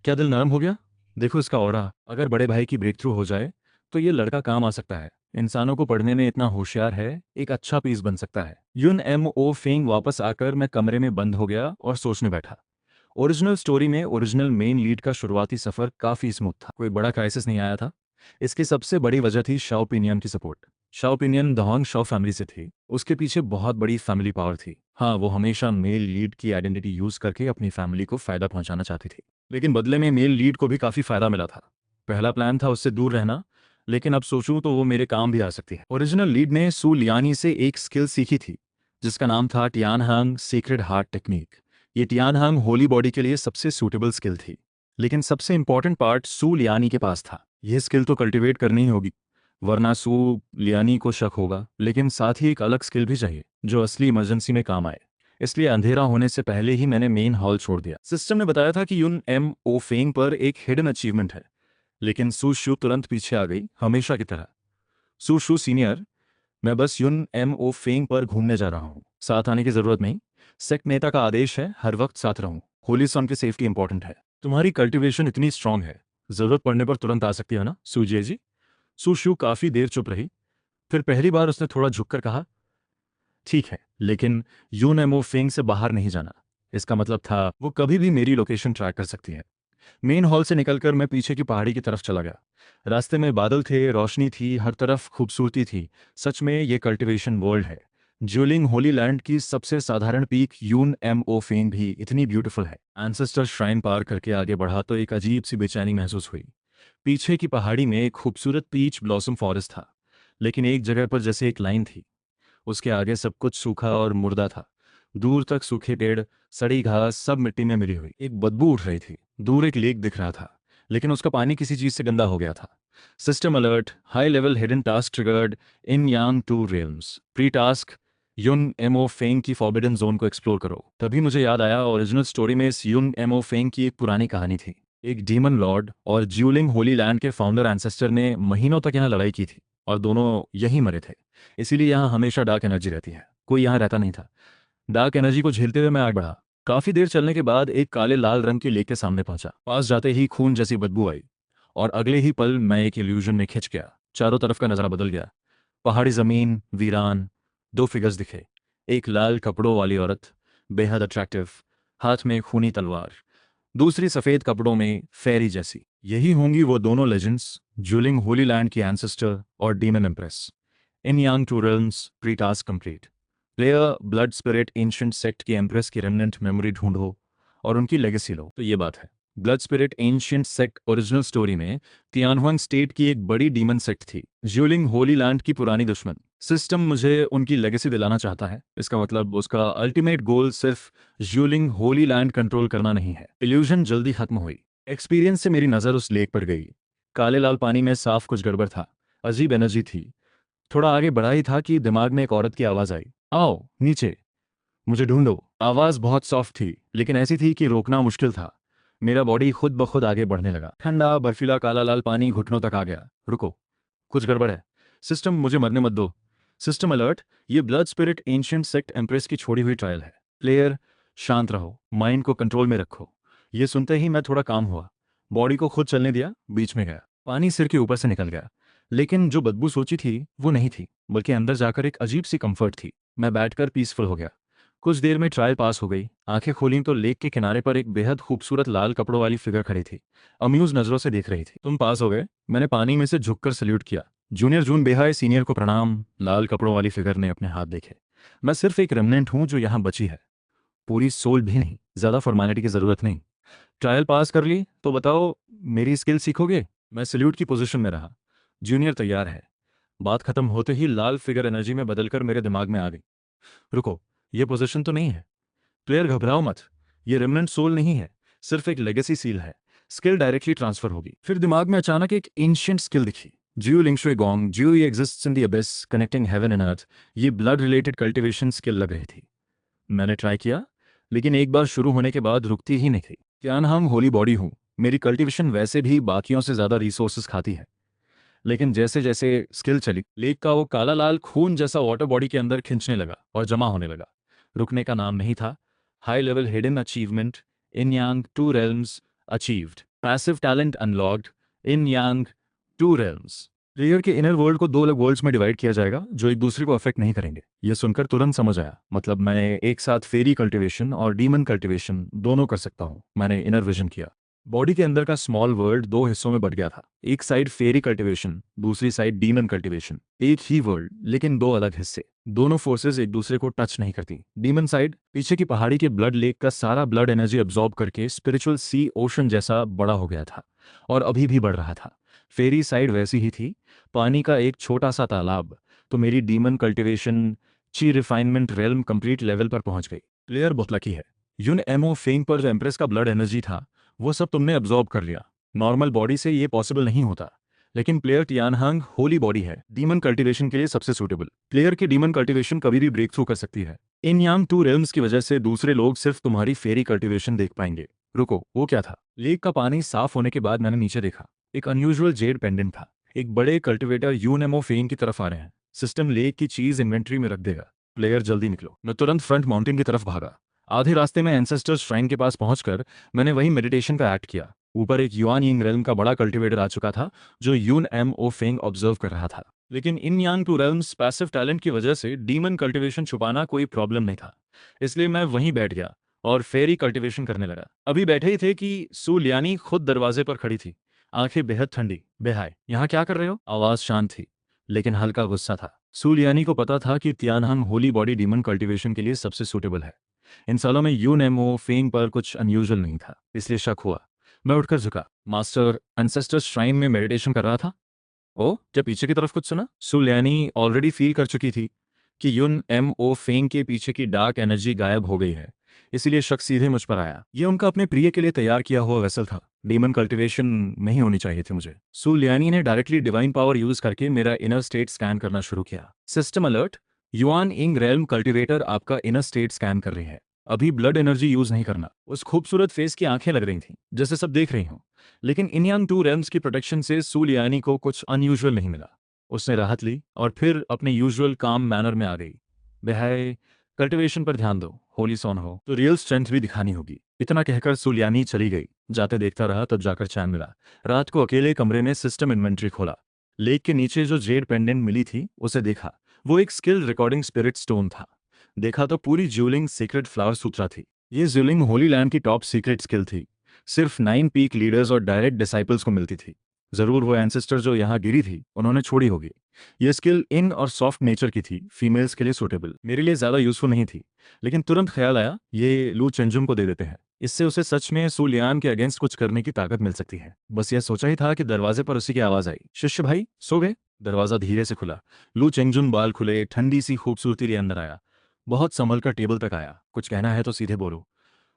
क्या दिल नरम हो गया? देखो इसका ऑरा। अगर बड़े भाई की ब्रेक थ्रू हो जाए तो ये लड़का काम आ सकता है। इंसानों को पढ़ने में इतना होशियार है, एक अच्छा पीस बन सकता है। युन एम ओ फेंग वापस आकर मैं कमरे में बंद हो गया और सोचने बैठा। ओरिजिनल स्टोरी में ओरिजिनल मेन लीड का शुरुआती सफर काफी स्मूथ था। कोई बड़ा क्राइसिस नहीं आया था। इसकी सबसे बड़ी वजह थी शाओ पिनियन की support. Shao Pinian Dahong Shao family से थी। उसके पीछे बहुत बड़ी फैमिली पावर थी। हाँ, वो हमेशा मेल लीड की आइडेंटिटी यूज करके अपनी फैमिली को फायदा पहुंचाना चाहती थी, लेकिन बदले में मेल लीड को भी काफी फायदा मिला था। पहला प्लान था उससे दूर रहना, लेकिन अब सोचूं तो वो मेरे काम भी आ सकती है। ओरिजिनल लीड ने सू लियानी से एक स्किल सीखी थी, जिसका नाम था टियानहांग सीक्रेट हार्ट टेक्निक। ये टियानहांग होली बॉडी के लिए सबसे सूटेबल स्किल थी, लेकिन सबसे इंपॉर्टेंट पार्ट सू लियानी के पास था। यह स्किल तो कल्टीवेट करनी ही होगी, वरना सू लियानी को शक होगा। लेकिन साथ ही एक अलग स्किल भी चाहिए जो असली इमरजेंसी में काम आए। इसलिए अंधेरा होने से पहले ही मैंने मेन हॉल छोड़ दिया। सिस्टम ने बताया था कि युन एम ओ फेंग पर एक हिडन अचीवमेंट है, लेकिन सू शू तुरंत पीछे आ गई, हमेशा की तरह। सू शू सीनियर, मैं बस युन एम ओ फेंग पर घूमने जा रहा हूँ, साथ आने की जरूरत नहीं। सेक्ट नेता का आदेश है, हर वक्त साथ रहूं। होली सन की सेफ्टी इंपॉर्टेंट है। तुम्हारी कल्टीवेशन इतनी स्ट्रांग है, जरूरत पड़ने पर तुरंत आ सकती है ना सूजिए जी? सुशु काफी देर चुप रही, फिर पहली बार उसने थोड़ा झुककर कहा, ठीक है, लेकिन यून एमओ फेंग से बाहर नहीं जाना। इसका मतलब था वो कभी भी मेरी लोकेशन ट्रैक कर सकती है। मेन हॉल से निकलकर मैं पीछे की पहाड़ी की तरफ चला गया। रास्ते में बादल थे, रोशनी थी, हर तरफ खूबसूरती थी। सच में ये कल्टीवेशन वर्ल्ड है। ज्यूलिंग होली लैंड की सबसे साधारण पीक यून एम ओ फेंग भी इतनी ब्यूटीफुल है। एंसेस्टर श्राइन पार करके आगे बढ़ा तो एक अजीब सी बेचैनी महसूस हुई। पीछे की पहाड़ी में एक खूबसूरत पीच ब्लॉसम फॉरेस्ट था, लेकिन एक जगह पर जैसे एक लाइन थी। उसके आगे सब कुछ सूखा और मुर्दा था। दूर तक सूखे पेड़, सड़ी घास, सब मिट्टी में मिली हुई। एक बदबू उठ रही थी। दूर एक लेक दिख रहा था, लेकिन उसका पानी किसी चीज से गंदा हो गया था। System alert, high level hidden task triggered Yin यांग two realms. Pre task, Yun Mo Feng की फॉरबिडन जोन को एक्सप्लोर करो। तभी मुझे याद आया ओरिजिनल स्टोरी में इस युन एमओ फेंग की एक पुरानी कहानी थी। एक डीमन लॉर्ड और ज्यूलिंग होली लैंड के फाउंडर एंसेस्टर ने महीनों तक यहाँ लड़ाई की थी और दोनों यहीं मरे थे। इसीलिए यहाँ हमेशा डार्क एनर्जी रहती है, कोई यहाँ रहता नहीं था। डार्क एनर्जी को झेलते हुए मैं आगे बढ़ा। काफी देर चलने के बाद एक काले लाल रंग के लेक के सामने पहुंचा। पास जाते ही खून जैसी बदबू आई और अगले ही पल मैं एक इल्यूजन में खिंच गया। चारों तरफ का नजारा बदल गया। पहाड़ी जमीन वीरान, दो फिगर्स दिखे। एक लाल कपड़ों वाली औरत, बेहद अट्रैक्टिव, हाथ में खूनी तलवार। दूसरी सफेद कपड़ों में फेरी जैसी। यही होंगी वो दोनों लेजेंड्स, ज्यूलिंग होली लैंड की एंसेस्टर और डीमन एम्प्रेस। इन यांग two realms, pre task complete. Player blood spirit ancient sect की एम्प्रेस की रेमिनेंट मेमोरी ढूंढो और उनकी लेगेसी लो। तो ये बात है। Blood spirit ancient sect original story में तियानहुआंग स्टेट की एक बड़ी डीमन सेक्ट थी, ज्यूलिंग होली लैंड की पुरानी दुश्मन। सिस्टम मुझे उनकी लेगेसी दिलाना चाहता है। इसका मतलब उसका अल्टीमेट गोल सिर्फ ज्यूलिंग होली लैंड कंट्रोल करना नहीं है। इल्यूजन जल्दी खत्म हुई। एक्सपीरियंस से मेरी नज़र उस लेक पर गई। काले लाल पानी में साफ कुछ गड़बड़ था। अजीब एनर्जी थी। थोड़ा आगे बढ़ा ही था कि दिमाग में एक औरत की आवाज़ आई, आओ नीचे, मुझे ढूंढो। आवाज़ बहुत सॉफ्ट थी लेकिन ऐसी थी कि रोकना मुश्किल था। मेरा बॉडी खुद ब खुद आगे बढ़ने लगा। ठंडा बर्फीला काला लाल पानी घुटनों तक आ गया। रुको, कुछ गड़बड़ है। सिस्टम, मुझे मरने मत दो। सिस्टम अलर्ट, ये blood spirit ancient sect empress की छोड़ी हुई ट्रायल है। प्लेयर शांत रहो, माइंड को कंट्रोल में रखो। ये सुनते ही मैं थोड़ा काम हुआ। बॉडी को खुद चलने दिया, बीच में गया। पानी सिर के ऊपर से निकल गया। लेकिन जो बदबू सोची थी वो नहीं थी, बल्कि अंदर जाकर एक अजीब सी कंफर्ट थी। मैं बैठकर पीसफुल हो गया। कुछ देर में ट्रायल पास हो गई। आंखें खोली तो लेक के किनारे पर एक बेहद खूबसूरत लाल कपड़ों वाली फिगर खड़ी थी। अम्यूज नजरों से देख रही थी। तुम पास हो गए। मैंने पानी में से झुककर सल्यूट किया। जूनियर जून बेहाय सीनियर को प्रणाम। लाल कपड़ों वाली फिगर ने अपने हाथ देखे। मैं सिर्फ एक रेमनेंट हूं जो यहाँ बची है, पूरी सोल भी नहीं। ज्यादा फॉर्मेलिटी की जरूरत नहीं। ट्रायल पास कर ली तो बताओ मेरी स्किल सीखोगे। मैं सल्यूट की पोजीशन में रहा। जूनियर तैयार है। बात खत्म होते ही लाल फिगर एनर्जी में बदलकर मेरे दिमाग में आ गई। रुको, ये पोजीशन तो नहीं है। प्लेयर घबराओ मत, ये रेमनेंट सोल नहीं है, सिर्फ एक लेगेसी सील है। स्किल डायरेक्टली ट्रांसफर होगी। फिर दिमाग में अचानक एक एंशिएंट स्किल दिखी, जियो लिंगशुई गोंग, जियो ये exists in the abyss connecting heaven and earth. ये ब्लड रिलेटेड कल्टीवेशन स्किल लग रही थी। मैंने ट्राई किया, लेकिन एक बार शुरू होने के बाद रुकती ही नहीं थी। क्या ना, हम होली बॉडी हूँ। मेरी कल्टीवेशन वैसे भी बाकियों से ज्यादा रिसोर्सेज खाती है। लेकिन जैसे जैसे स्किल चली, लेक का वो काला लाल खून जैसा वाटर बॉडी के अंदर खिंचने लगा और जमा होने लगा। रुकने का नाम नहीं था। High level hidden achievement, yin यांग two realms achieved. Passive talent unlocked, yin यांग टू रेल्म्स। प्लेयर के इनर वर्ल्ड को दो अलग वर्ल्ड्स में डिवाइड किया जाएगा जो एक दूसरे को अफेक्ट नहीं करेंगे। यह सुनकर तुरंत समझ आया। मतलब मैं एक साथ फेरी कल्टीवेशन और डीमन कल्टीवेशन दोनों कर सकता हूँ। मैंने इनर विजन किया। बॉडी के अंदर का स्मॉल वर्ल्ड दो हिस्सों में बट गया था। एक साइड फेरी कल्टीवेशन, दूसरी साइड डीमन कल्टीवेशन। एक ही वर्ल्ड लेकिन दो अलग हिस्से। दोनों फोर्सेस एक दूसरे को टच नहीं करती। डीमन साइड पीछे की पहाड़ी के ब्लड लेक का सारा ब्लड एनर्जी अब्सॉर्ब करके स्पिरिचुअल सी ओशन जैसा बड़ा हो गया था और अभी भी बढ़ रहा था। फेरी साइड वैसी ही थी, पानी का एक छोटा सा तालाब। तो मेरी डीमन कल्टीवेशन ची रिफाइनमेंट रेल्म कंप्लीट लेवल पर पहुंच गई। प्लेयर बहुत लकी है। यून एमओ फेंग पर जो एम्प्रेस का ब्लड एनर्जी था वो सब तुमने अब्सॉर्ब कर लिया। नॉर्मल बॉडी से ये पॉसिबल नहीं होता। लेकिन प्लेयर टियानहांग होली बॉडी है, डीमन कल्टीवेशन के लिए सबसे सूटेबल। प्लेयर की डीमन कल्टीवेशन कभी भी ब्रेक थ्रू कर सकती है। इन यांग टू रेल्म्स की वजह से दूसरे लोग सिर्फ तुम्हारी फेरी कल्टीवेशन देख पाएंगे। रुको, वो क्या था? लेक का पानी साफ होने के बाद मैंने नीचे देखा। एक अनयूजुअल जेड पेंडेंट था। एक बड़े कल्टिवेटर यूएनएमओ फेन की तरफ आ रहे हैं। सिस्टम लेक की चीज इन्वेंट्री में रख देगा। प्लेयर जल्दी निकलो। मैं तुरंत फ्रंट माउंटेन की तरफ भागा। आधे रास्ते में एंसेस्टर्स श्राइन के पास पहुंचकर मैंने वही मेडिटेशन का एक्ट किया। ऊपर एक युआन यिंग रेल्म का बड़ा कल्टिवेटर आ चुका था जो यून एम ओ फेंग ऑब्जर्व कर रहा था। लेकिन इन यांग टू रेल्म्स पैसिव टैलेंट की वजह से डीमन कल्टिवेशन छुपाना कोई प्रॉब्लम नहीं था। इसलिए मैं वहीं बैठ गया और फेरी कल्टिवेशन करने लगा। अभी बैठे ही थे कि सू लियानी खुद दरवाजे पर खड़ी थी, आंखें बेहद ठंडी। बेहाय, यहाँ क्या कर रहे हो? आवाज शांत थी लेकिन हल्का गुस्सा था। सू लियानी को पता था कि तियानहांग होली बॉडी डीमन कल्टिवेशन के लिए सबसे सूटेबल है। इन सालों में यूएनएमओ फेंग पर कुछ अनयूजुअल नहीं था, इसलिए शक हुआ। मैं उठकर झुका। मास्टर एंसेस्टर श्राइन में मेडिटेशन कर रहा था। ओ, क्या पीछे की तरफ कुछ सुना? सू लियानी ऑलरेडी फील कर चुकी थी कि युन एम ओ फेंग के पीछे की डार्क एनर्जी गायब हो गई है, इसीलिए शक सीधे मुझ पर आया। ये उनका अपने प्रिय के लिए तैयार किया हुआ वेसल था। डीमन कल्टिवेशन नहीं होनी चाहिए थी मुझे। सू लियानी ने डायरेक्टली डिवाइन पावर यूज करके मेरा इनर स्टेट स्कैन करना शुरू किया। सिस्टम अलर्ट, युआन इंग रेल्म कल्टीवेटर आपका इनर स्टेट स्कैन कर रही है। अभी ब्लड एनर्जी यूज नहीं करना। उस खूबसूरत फेस की आंखें लग रही थीं, जैसे सब देख रही हूं। लेकिन इनियन टू रेल्म्स की प्रोटेक्शन से सूलियानी को कुछ अनयूजुअल नहीं मिला। उसने राहत ली और फिर अपने यूजुअल काम मैनर में आ गई। बहाय, कल्टीवेशन पर ध्यान दो, होली सोन हो तो रियल स्ट्रेंथ भी दिखानी होगी। इतना कहकर सूलियानी चली गई। जाते देखता रहा, तब जाकर चैन मिला। रात को अकेले कमरे में सिस्टम इन्वेंट्री खोला। लेक के नीचे जो जेड पेंडेंट मिली थी उसे देखा। वो एक स्किल रिकॉर्डिंग स्पिरिट स्टोन था। देखा तो पूरी ज्यूलिंग सीक्रेट फ्लावर सूत्रा थी। ये ज्यूलिंग होली लैंड की टॉप सीक्रेट स्किल थी। सिर्फ 9 पीक लीडर्स और डायरेक्ट डिसाइपल्स को मिलती थी। जरूर वो एंसेस्टर जो यहाँ गिरी थी उन्होंने छोड़ी होगी। ये स्किल इन और सॉफ्ट नेचर की थी, फीमेल्स के लिए सूटेबल। मेरे लिए ज्यादा यूजफुल नहीं थी, लेकिन तुरंत ख्याल आया ये लू चेंजुम को दे देते हैं। इससे उसे सच में सूलियान के अगेंस्ट कुछ करने की ताकत मिल सकती है। बस यह सोचा ही था कि दरवाजे पर उसी की आवाज आई, शिष्य भाई सो गए? दरवाजा धीरे से खुला। लू चेंजुन बाल खुले, ठंडी सी खूबसूरती लिए अंदर आया। बहुत संभल कर टेबल तक आया। कुछ कहना है तो सीधे बोलो।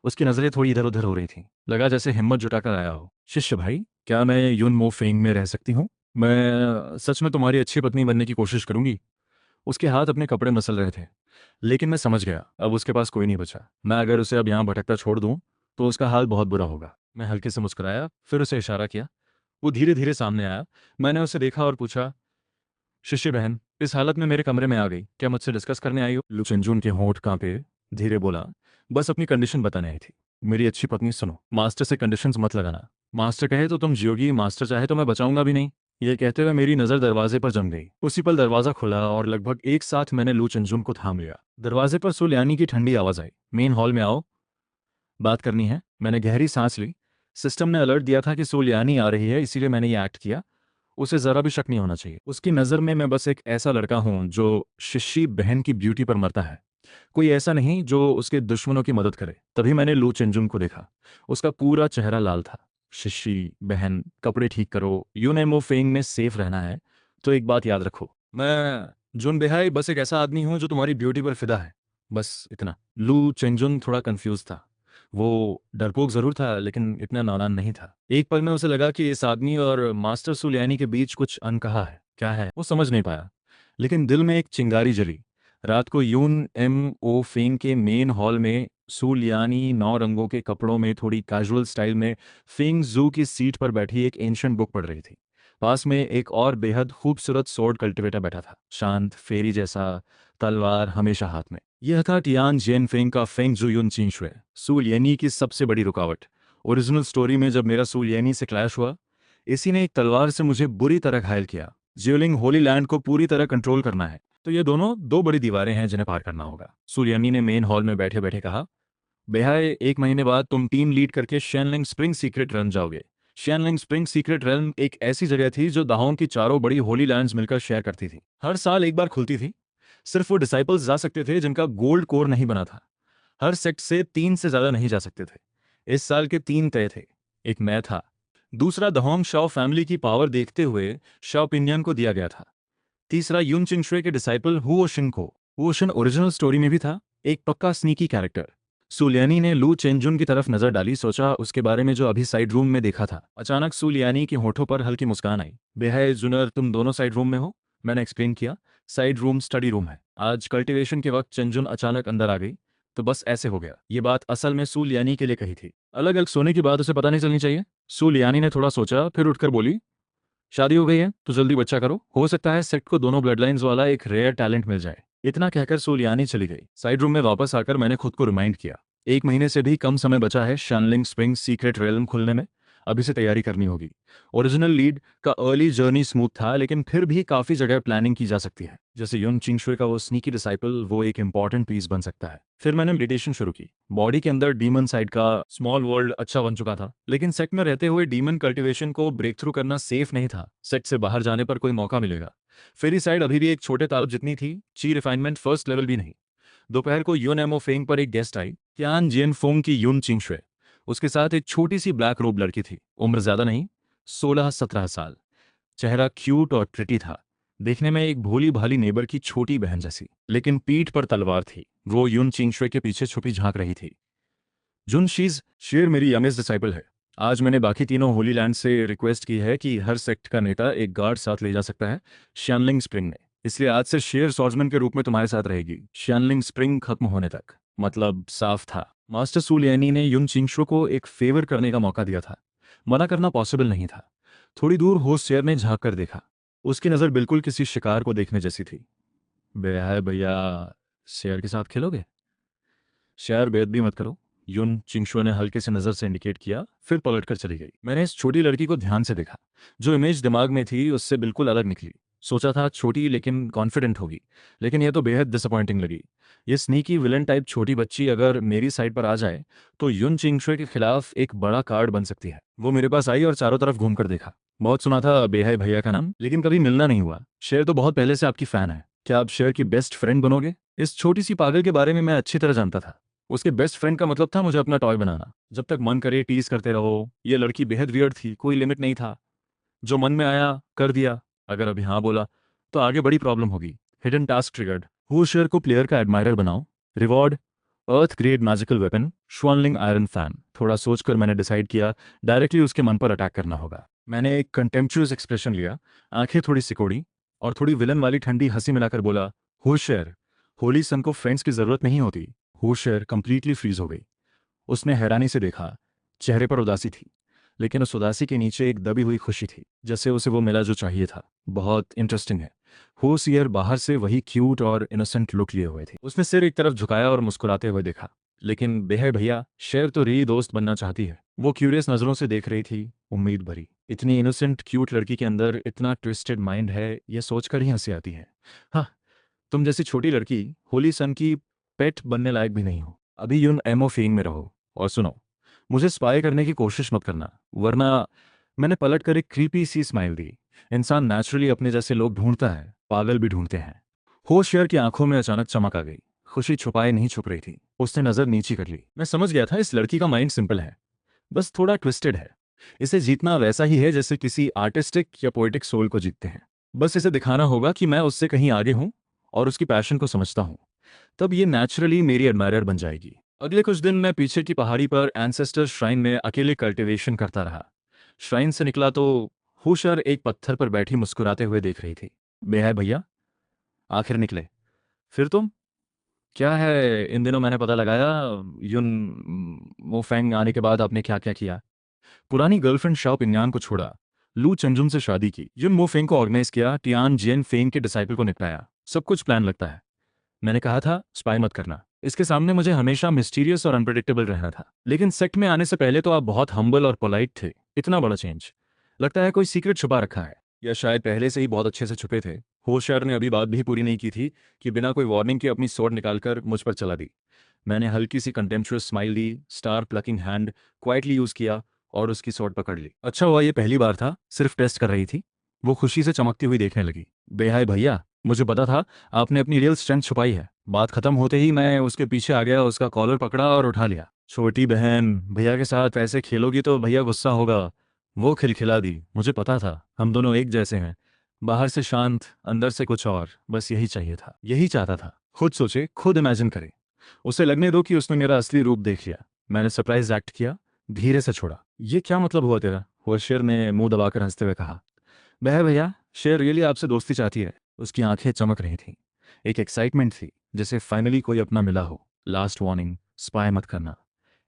उसकी नजरें थोड़ी इधर उधर हो रही थीं। लगा जैसे हिम्मत जुटाकर आया हो। शिष्य भाई, क्या मैं युन मो फेंग में रह सकती हूँ? मैं सच में तुम्हारी अच्छी पत्नी बनने की कोशिश करूंगी। उसके हाथ अपने कपड़े मसल रहे थे, लेकिन मैं समझ गया अब उसके पास कोई नहीं बचा। मैं अगर उसे अब यहाँ भटकता छोड़ दूं तो उसका हाल बहुत बुरा होगा। मैं हल्के से मुस्कुराया, फिर उसे इशारा किया। वो धीरे धीरे सामने आया। मैंने उसे देखा और पूछा, शिष्य बहन इस हालत में मेरे कमरे में आ गई, क्या मुझसे डिस्कस करने आई हो? लू चेंजुन के होंठ कांपे। धीरे बोला, बस अपनी कंडीशन बताने आई थी। मेरी अच्छी पत्नी सुनो, मास्टर से कंडीशंस मत लगाना। मास्टर कहे तो तुम जियोगी, मास्टर चाहे तो मैं बचाऊंगा भी नहीं। ये कहते हुए मेरी नजर दरवाजे पर जम गई। उसी पल दरवाजा खुला और लगभग एक साथ मैंने लू चेंजुन को थाम लिया। दरवाजे पर सुलियानी की ठंडी आवाज आई, मेन हॉल में आओ, बात करनी है। मैंने गहरी सांस ली। सिस्टम ने अलर्ट दिया था कि सुलियानी आ रही है, इसीलिए मैंने ये एक्ट किया। उसे जरा भी शक नहीं होना चाहिए। उसकी नज़र में मैं बस एक ऐसा लड़का हूं जो शिशी बहन की ब्यूटी पर मरता है, कोई ऐसा नहीं जो उसके दुश्मनों की मदद करे। तभी मैंने लू चेंजुन को देखा। उसका पूरा चेहरा लाल था। शिशी बहन, कपड़े ठीक करो, यूनेमो फेंग में सेफ रहना है तो एक बात याद रखो, मैं जुन बेहाई बस एक ऐसा आदमी हूं जो तुम्हारी ब्यूटी पर फिदा है, बस इतना। लू चेंजुन थोड़ा कंफ्यूज था। वो डरपोक जरूर था, लेकिन इतना नादान नहीं था। एक पल में उसे लगा कि इस आदमी और मास्टर सुलियानी के बीच कुछ अनकहा है। क्या है वो समझ नहीं पाया, लेकिन दिल में एक चिंगारी जली। रात को यून एम ओ फेंग के मेन हॉल में सुलियानी 9 रंगों के कपड़ों में थोड़ी कैजुअल स्टाइल में फेंग जू की सीट पर बैठी एक एंशिएंट बुक पढ़ रही थी। पास में एक और बेहद खूबसूरत सोर्ड कल्टिवेटर बैठा था, शांत, फेरी जैसा, तलवार हमेशा हाथ में। यह था टियान जेन फेंग का फेंग जुयुन चिंशुए, सुलियानी की सबसे बड़ी रुकावट। ओरिजिनल स्टोरी में जब मेरा सुलियानी से क्लैश हुआ, इसी ने एक तलवार से मुझे बुरी तरह घायल किया। ज्यूलिंग होली लैंड को पूरी तरह कंट्रोल करना है तो ये दोनों दो बड़ी दीवारें हैं जिन्हें पार करना होगा। सुलियानी ने मेन हॉल में बैठे बैठे कहा, बेहाय 1 महीने बाद तुम टीम लीड करके शैनलिंग स्प्रिंग सीक्रेट रन जाओगे। शैनलिंग स्प्रिंग सीक्रेट रेल्म एक ऐसी जगह थी जो दाहों की चारों बड़ी होली लैंड्स मिलकर शेयर करती थी। हर साल एक बार खुलती थी। सिर्फ वो डिसाइपल्स जा सकते थे जिनका गोल्ड कोर नहीं बना था। हर सेक्ट से 3 से ज्यादा नहीं जा सकते थे। इस साल के 3 तय थे। एक मैं था, दूसरा दहोंग शाओ फैमिली की पावर देखते हुए शाओ पिन्यान को दिया गया था, तीसरा यून चिंगशुए के डिसाइपल हुओशिन को। हुओशिन ओरिजिनल स्टोरी में भी था, एक पक्का स्नीकी कैरेक्टर। सुलियानी ने लू चेंजुन की तरफ नजर डाली, सोचा उसके बारे में जो अभी साइड रूम में देखा था। अचानक सुलियानी के होठों पर हल्की मुस्कान आई। बेहाय जुनर, तुम दोनों साइड रूम में हो? मैंने एक्सप्लेन किया, साइड रूम स्टडी रूम है। आज कल्टीवेशन के वक्त चेंजुन अचानक अंदर आ गई तो बस ऐसे हो गया। ये बात असल में सुलियानी के लिए कही थी। अलग अलग सोने की बात उसे पता नहीं चलनी चाहिए। सुलियानी ने थोड़ा सोचा, फिर उठकर बोली, शादी हो गई है तो जल्दी बच्चा करो, हो सकता है सेक्ट को दोनों ब्लड लाइन्स वाला एक रेयर टैलेंट मिल जाए। इतना कहकर सुलियानी चली गई। साइड रूम में वापस आकर मैंने खुद को रिमाइंड किया, 1 महीने से भी कम समय बचा है शैनलिंग स्प्रिंग सीक्रेट रेलम खुलने में। अभी से तैयारी करनी होगी। ओरिजिनल लीड का अर्ली जर्नी स्मूथ था, लेकिन फिर भी काफी जगह प्लानिंग की जा सकती है। जैसे युन चिंगशुए का वो स्नीकी डिसाइपल, वो एक इंपॉर्टेंट पीस बन सकता है। फिर मैंने मेडिटेशन शुरू की। बॉडी के अंदर डीमन साइड का स्मॉल वर्ल्ड अच्छा बन चुका था, लेकिन सेक्ट में रहते हुए डीमन कल्टीवेशन को ब्रेक थ्रू करना सेफ नहीं था। सेक्ट से बाहर जाने पर कोई मौका मिलेगा। फेरी साइड अभी भी एक छोटे तालब जितनी थी, ची रिफाइनमेंट फर्स्ट लेवल भी नहीं। दोपहर को यून एमओ फेंग पर एक गेस्ट आई, त्यान जियन फोंग की यून चिंगशुए। उसके साथ एक छोटी सी ब्लैक रोब लड़की थी, उम्र ज्यादा नहीं, 16-17 साल। चेहरा क्यूट और प्रिटी था, देखने में एक भोली भाली नेबर की छोटी बहन जैसी, लेकिन पीठ पर तलवार थी। वो यून चिंगशुए के पीछे छुपी झांक रही थी। जुन शीज शेर मेरी यंगेस्ट डिसाइपल है। आज मैंने बाकी तीनों होली लैंड से रिक्वेस्ट की है कि हर सेक्ट का नेता एक गार्ड साथ ले जा सकता है शैनलिंग स्प्रिंग में। इसलिए आज से शेर सॉर्ड्समैन के रूप में तुम्हारे साथ रहेगी, शैनलिंग स्प्रिंग खत्म होने तक। मतलब साफ था, मास्टर सू लियानी ने युन चिंगशो को एक फेवर करने का मौका दिया था। मना करना पॉसिबल नहीं था। थोड़ी दूर होस्ट शेर ने झांक कर देखा। उसकी नज़र बिल्कुल किसी शिकार को देखने जैसी थी। बेहाय भैया, शेर के साथ खेलोगे? शेर बेइज्जती मत करो। युन चिंगशो ने हल्के से नज़र से इंडिकेट किया, फिर पलटकर चली गई। मैंने इस छोटी लड़की को ध्यान से देखा। जो इमेज दिमाग में थी उससे बिल्कुल अलग निकली। सोचा था छोटी लेकिन कॉन्फिडेंट होगी, लेकिन यह तो बेहद डिसअपॉइंटिंग लगी। ये स्नीकी विलन टाइप छोटी बच्ची अगर मेरी साइड पर आ जाए तो युन चिंगशो के खिलाफ एक बड़ा कार्ड बन सकती है। वो मेरे पास आई और चारों तरफ घूमकर देखा। बहुत सुना था बेहाय भैया का नाम, लेकिन कभी मिलना नहीं हुआ। शेर तो बहुत पहले से आपकी फैन है, क्या आप शेर की बेस्ट फ्रेंड बनोगे? इस छोटी सी पागल के बारे में मैं अच्छी तरह जानता था। उसके बेस्ट फ्रेंड का मतलब था मुझे अपना टॉय बनाना। जब तक मन करे टीज करते रहो। ये लड़की बेहद वियर्ड थी, कोई लिमिट नहीं था। जो मन में आया कर दिया। अगर अभी हाँ बोला तो आगे बड़ी प्रॉब्लम होगी। Hidden task triggered. होशियर को प्लेयर का एडमायरर बनाओ। Reward earth grade magical weapon Xuanling iron fan. थोड़ा सोचकर मैंने डिसाइड किया डायरेक्टली उसके मन पर अटैक करना होगा। मैंने एक कंटेम्पचुअस एक्सप्रेशन लिया, आंखें थोड़ी सिकोड़ी और थोड़ी विलन वाली ठंडी हंसी मिलाकर बोला, होशियर, होली सन को फ्रेंड्स की जरूरत नहीं होती। होशियर कंप्लीटली फ्रीज हो गई। उसने हैरानी से देखा। चेहरे पर उदासी थी, लेकिन उस उदासी के नीचे एक दबी हुई खुशी थी, जैसे उसे वो मिला जो चाहिए था। बहुत इंटरेस्टिंग है। होशियर बाहर से वही क्यूट और इनोसेंट लुक लिए हुए थे। उसने सिर एक तरफ झुकाया और मुस्कुराते हुए देखा। लेकिन बेहद भैया, शेर तो री दोस्त बनना चाहती है। वो क्यूरियस नजरों से देख रही थी, उम्मीद भरी। इतनी इनोसेंट क्यूट लड़की के अंदर इतना ट्विस्टेड माइंड है, यह सोचकर ही हंसी आती है। हाँ, तुम जैसी छोटी लड़की होली सन की पेट बनने लायक भी नहीं हो। अभी यून एमओ फेंग में रहो। और सुनो, मुझे स्पाई करने की कोशिश मत करना, वरना। मैंने पलट कर एक क्रीपी सी स्माइल दी। इंसान नेचुरली अपने जैसे लोग ढूंढता है, पागल भी ढूंढते हैं। होशियार की आंखों में अचानक चमक आ गई। खुशी छुपाए नहीं छुप रही थी। उसने नजर नीची कर ली। मैं समझ गया था इस लड़की का माइंड सिंपल है, बस थोड़ा ट्विस्टेड है। इसे जीतना वैसा ही है जैसे किसी आर्टिस्टिक या पोएटिक सोल को जीतते हैं। बस इसे दिखाना होगा कि मैं उससे कहीं आगे हूं और उसकी पैशन को समझता हूं। तब ये नेचुरली मेरी एडमायरर बन जाएगी। अगले कुछ दिन मैं पीछे की पहाड़ी पर एंसेस्टर श्राइन में अकेले कल्टीवेशन करता रहा। श्राइन से निकला तो होशियार एक पत्थर पर बैठी मुस्कुराते हुए देख रही थी। बेहाय भैया, आखिर निकले। फिर तुम? क्या है, इन दिनों मैंने पता लगाया युन मोफेंग आने के बाद आपने क्या क्या किया। पुरानी गर्लफ्रेंड शाओ पिन्यान को छोड़ा, लू चंजुन से शादी की, युन मोफेंग को ऑर्गेनाइज किया, टियान जियन फेंग के डिसाइपल को निपटाया। सब कुछ प्लान लगता है। मैंने कहा था स्पाई मत करना। इसके सामने मुझे हमेशा मिस्टीरियस और अनप्रेडिक्टेबल रहना था। लेकिन सेक्ट में आने से पहले तो आप बहुत हम्बल और पोलाइट थे। इतना बड़ा चेंज। लगता है कोई सीक्रेट छुपा रखा है, या शायद पहले से ही बहुत अच्छे से छुपे थे। होशियार ने अभी बात भी पूरी नहीं की थी कि बिना कोई वार्निंग के अपनी स्वॉर्ड निकालकर मुझ पर चला दी। मैंने हल्की सी कंटेम्पचुअस स्माइल दी, star plucking hand quietly use किया और उसकी स्वॉर्ड पकड़ ली। अच्छा हुआ ये पहली बार था, सिर्फ टेस्ट कर रही थी। वो खुशी से चमकती हुई देखने लगी। बेहाय भैया, मुझे पता था आपने अपनी रियल स्ट्रेंथ छुपाई है। बात खत्म होते ही मैं उसके पीछे आ गया, उसका कॉलर पकड़ा और उठा लिया। छोटी बहन, भैया के साथ ऐसे खेलोगी तो भैया गुस्सा होगा। वो खिलखिला दी। मुझे पता था हम दोनों एक जैसे हैं, बाहर से शांत, अंदर से कुछ और। बस यही चाहिए था, यही चाहता था। खुद सोचे, खुद इमेजिन करे। उसे लगने दो कि उसने मेरा असली रूप देख लिया। मैंने सरप्राइज एक्ट किया, धीरे से छोड़ा। ये क्या मतलब हुआ तेरा? वो शेर ने मुंह दबाकर हंसते हुए कहा। बह भैया, शेर रियली आपसे दोस्ती चाहती है। उसकी आंखें चमक रही थीं। एक एक्साइटमेंट थी, जैसे फाइनली कोई अपना मिला हो। लास्ट वार्निंग, स्पाई मत करना।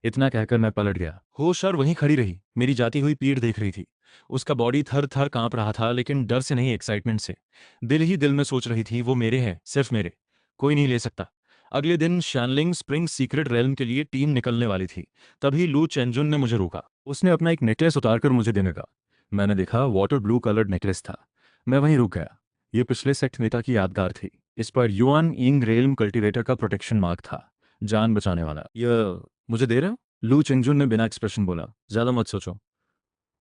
इतना कहकर मैं पलट गया। होशियार वहीं खड़ी रही, मेरी जाती हुई पीठ देख रही थी। उसका बॉडी थर थर कांप रहा था, लेकिन डर से नहीं, एक्साइटमेंट से। दिल ही दिल में सोच रही थी, वो मेरे है, सिर्फ मेरे, कोई नहीं ले सकता। अगले दिन शैनलिंग स्प्रिंग सीक्रेट रेलम के लिए टीम निकलने वाली थी। तभी लू चेंजुन ने मुझे रोका। उसने अपना एक नेकलेस उतारकर मुझे देने का। मैंने देखा वाटर ब्लू कलर्ड नेकलेस था। मैं वहीं रुक गया। ये पिछले सेक्ट नेता की यादगार थी। इस पर युआन इंग रेलम कल्टीवेटर का प्रोटेक्शन मार्क था, जान बचाने वाला। यह मुझे दे रहे हो? लू चेंजुन ने बिना एक्सप्रेशन बोला। ज्यादा मत सोचो,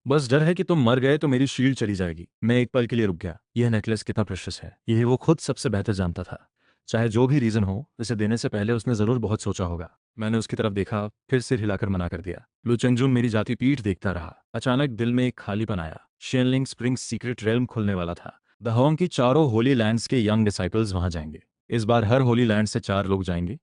बस डर है कि तुम मर गए तो मेरी शील्ड चली जाएगी। मैं एक पल के लिए रुक गया। यह नेकलेस कितना प्रेशियस है, यह वो खुद सबसे बेहतर जानता था। चाहे जो भी रीजन हो, इसे देने से पहले उसने जरूर बहुत सोचा होगा। मैंने उसकी तरफ देखा, फिर सिर हिलाकर मना कर दिया। लू चेंजुन मेरी जाती पीठ देखता रहा। अचानक दिल में एक खालीपन आया। शेनलिंग स्प्रिंग सीक्रेट रेलम खुलने वाला था। दहोंग की चारों होली लैंड्स के यंग डिसाइपल्स वहां जाएंगे। इस बार हर होली लैंड से 4 लोग जाएंगे।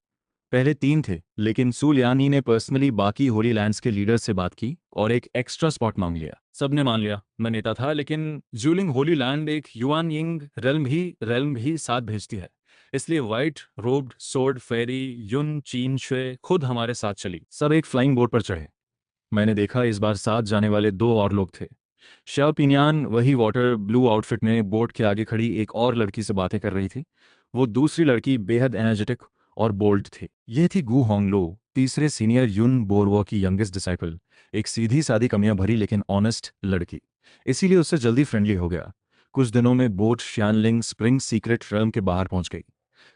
पहले 3 थे, लेकिन सू लियानी ने पर्सनली बाकी होली लैंड्स के लीडर्स से बात की और एक एक्स्ट्रा स्पॉट मांग लिया। सबने मान लिया मैं नेता था, लेकिन जूलिंग होली लैंड एक युआन यिंग रेल्म भी साथ भेजती है। इसलिए व्हाइट रोब्ड सोर्ड फेरी युन चीन शुए खुद हमारे साथ चली। सब एक फ्लाइंग बोट पर चढ़े। मैंने देखा इस बार साथ जाने वाले दो और लोग थे। शव पिन्यान वही वाटर ब्लू आउटफिट में बोट के आगे खड़ी एक और लड़की से बातें कर रही थी। वो दूसरी लड़की बेहद एनर्जेटिक और बोल्ड थी। ये थी गू होंगलो, तीसरे सीनियर युन बोरवो की यंगेस्ट डिसाइपल। एक सीधी सादी कमियां भरी लेकिन ऑनेस्ट लड़की। इसीलिए उससे जल्दी फ्रेंडली हो गया। कुछ दिनों में बोट श्यानलिंग स्प्रिंग सीक्रेट रेल्म के बाहर पहुंच गई।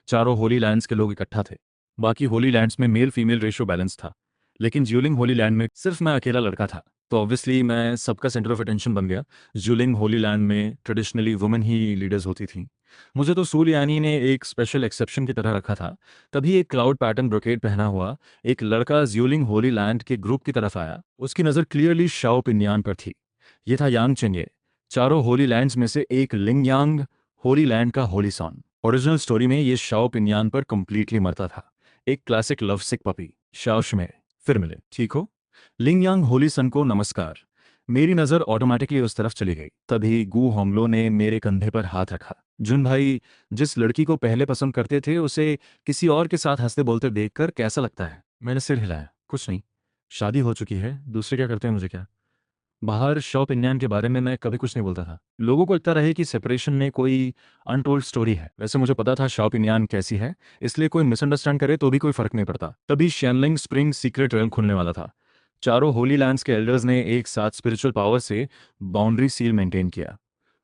चारों होली लैंड्स के लोग इकट्ठा थे। बाकी होली लैंड्स में मेल फीमेल रेशियो बैलेंस था, लेकिन ज्यूलिंग होली लैंड में सिर्फ मैं अकेला लड़का था। तो ऑब्वियसली मैं सबका सेंटर ऑफ अटेंशन बन गया। ज्यूलिंग होली लैंड में ट्रेडिशनली वुमेन ही लीडर्स होती थीं। मुझे तो सूर्यानी ने एक स्पेशल एक्सेप्शन की तरह रखा था। तभी एक क्लाउड पैटर्न ब्रोकेड पहना हुआ एक लड़का ज्यूलिंग होली लैंड के ग्रुप की तरफ आया। उसकी नज़र क्लियरली शाओ पिन्यान पर थी। ये था यांग चेन्ये, चारों होली लैंड्स में से एक लिंग यांग होली लैंड का होली सॉन। ओरिजिनल स्टोरी में ये शाओ पिन्यान पर कंप्लीटली मरता था। एक क्लासिक लव सिक पपी। शाओ में फिर मिले, ठीक हो? लिंग यांग होली सन को नमस्कार। मेरी नज़र ऑटोमेटिकली उस तरफ चली गई। तभी गू होंगलो ने मेरे कंधे पर हाथ रखा। जुन भाई, जिस लड़की को पहले पसंद करते थे उसे किसी और के साथ हंसते बोलते देखकर कैसा लगता है? मैंने सिर हिलाया। कुछ नहीं, शादी हो चुकी है, दूसरे क्या करते हैं मुझे क्या। बाहर शॉप इंडियन के बारे में मैं कभी कुछ नहीं बोलता था। लोगों को लगता रहे कि सेपरेशन में कोई अनटोल्ड स्टोरी है। वैसे मुझे पता था शॉप इंडियन कैसी है, इसलिए कोई मिसअंडरस्टैंड करे तो भी कोई फर्क नहीं पड़ता। तभी शैनलिंग स्प्रिंग सीक्रेट रेल खुलने वाला था। चारों होली लैंड्स के एल्डर्स ने एक साथ स्पिरिचुअल पावर से बाउंड्री सील मेंटेन किया।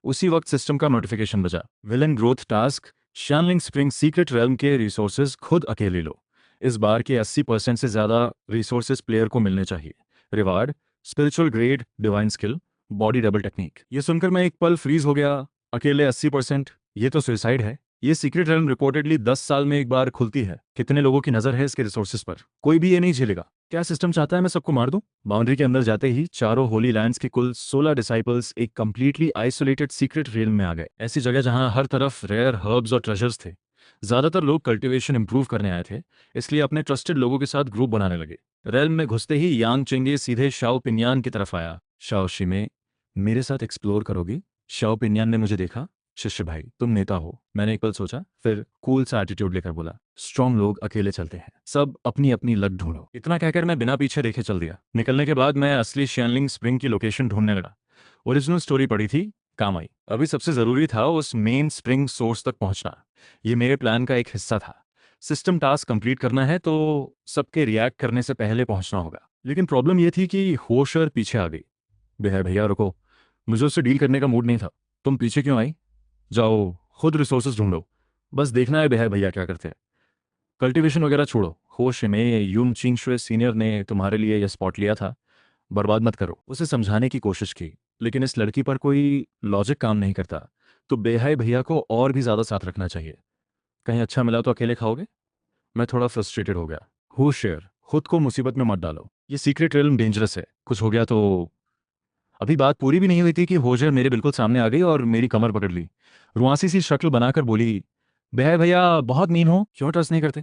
उसी वक्त सिस्टम का नोटिफिकेशन बजा। Villain growth task, Shanling spring secret realm के रिसोर्सेज खुद अकेले लो। इस बार के 80% से ज़्यादा रिसोर्सेज प्लेयर को मिलने चाहिए। Reward, spiritual grade divine skill, body double technique. ये सुनकर मैं एक पल फ्रीज हो गया। अकेले 80%? ये तो सुसाइड है। ये सीक्रेट रेल्म रिपोर्टेडली 10 साल में एक बार खुलती है। कितने लोगों की नजर है इसके रिसोर्सेज पर? कोई भी ये नहीं झेलेगा। क्या सिस्टम चाहता है मैं सबको मार दूं? बाउंड्री के अंदर जाते ही चारों होली लैंड्स के कुल 16 डिसाइपल्स एक कंप्लीटली आइसोलेटेड सीक्रेट रेल्म में आ गए। ऐसी जगह जहां हर तरफ रेयर हर्ब्स और ट्रेजर्स थे। ज्यादातर लोग कल्टीवेशन इंप्रूव करने आए थे, इसलिए अपने ट्रस्टेड लोगों के साथ ग्रुप बनाने लगे। रेल्म में घुसते ही यांग चेंगे सीधे शाओ पिन्यान की तरफ आया। शाओ शिमे, मेरे साथ एक्सप्लोर करोगी? शाओ पिन्यान ने मुझे देखा। शिष्य भाई, तुम नेता हो। मैंने एक पल सोचा, फिर कूल सा एटीट्यूड लेकर बोला, स्ट्रांग लोग अकेले चलते हैं, सब अपनी अपनी लत ढूंढो। इतना कहकर मैं बिना पीछे देखे चल दिया। निकलने के बाद मैं असली शैनलिंग स्प्रिंग की लोकेशन ढूंढने लगा। ओरिजिनल स्टोरी पढ़ी थी, काम आई। अभी सबसे जरूरी था उस मेन स्प्रिंग सोर्स तक पहुंचना। ये मेरे प्लान का एक हिस्सा था। सिस्टम टास्क कंप्लीट करना है तो सबके रिएक्ट करने से पहले पहुंचना होगा। लेकिन प्रॉब्लम यह थी कि होशर पीछे आ गई। बेहद भैया रुको, मुझे उससे डील करने का मूड नहीं था। तुम पीछे क्यों आई? जाओ खुद रिसोर्सेज ढूंढो। बस देखना है बेहद भैया क्या करते हैं। कल्टीवेशन वगैरह छोड़ो। होश में यून चिंगशुए सीनियर ने तुम्हारे लिए यह स्पॉट लिया था, बर्बाद मत करो। उसे समझाने की कोशिश की, लेकिन इस लड़की पर कोई लॉजिक काम नहीं करता। तो बेहाय भैया को और भी ज्यादा साथ रखना चाहिए। कहीं अच्छा मिला तो अकेले खाओगे? मैं थोड़ा फ्रस्ट्रेटेड हो गया। होशियर, खुद को मुसीबत में मत डालो। ये सीक्रेट रेल्म डेंजरस है, कुछ हो गया तो। अभी बात पूरी भी नहीं हुई थी कि होशियर मेरे बिल्कुल सामने आ गई और मेरी कमर पकड़ ली। रुआसी सी शक्ल बनाकर बोली, बेहाय भैया बहुत मीन हो, क्यों ट्रस्ट नहीं करते?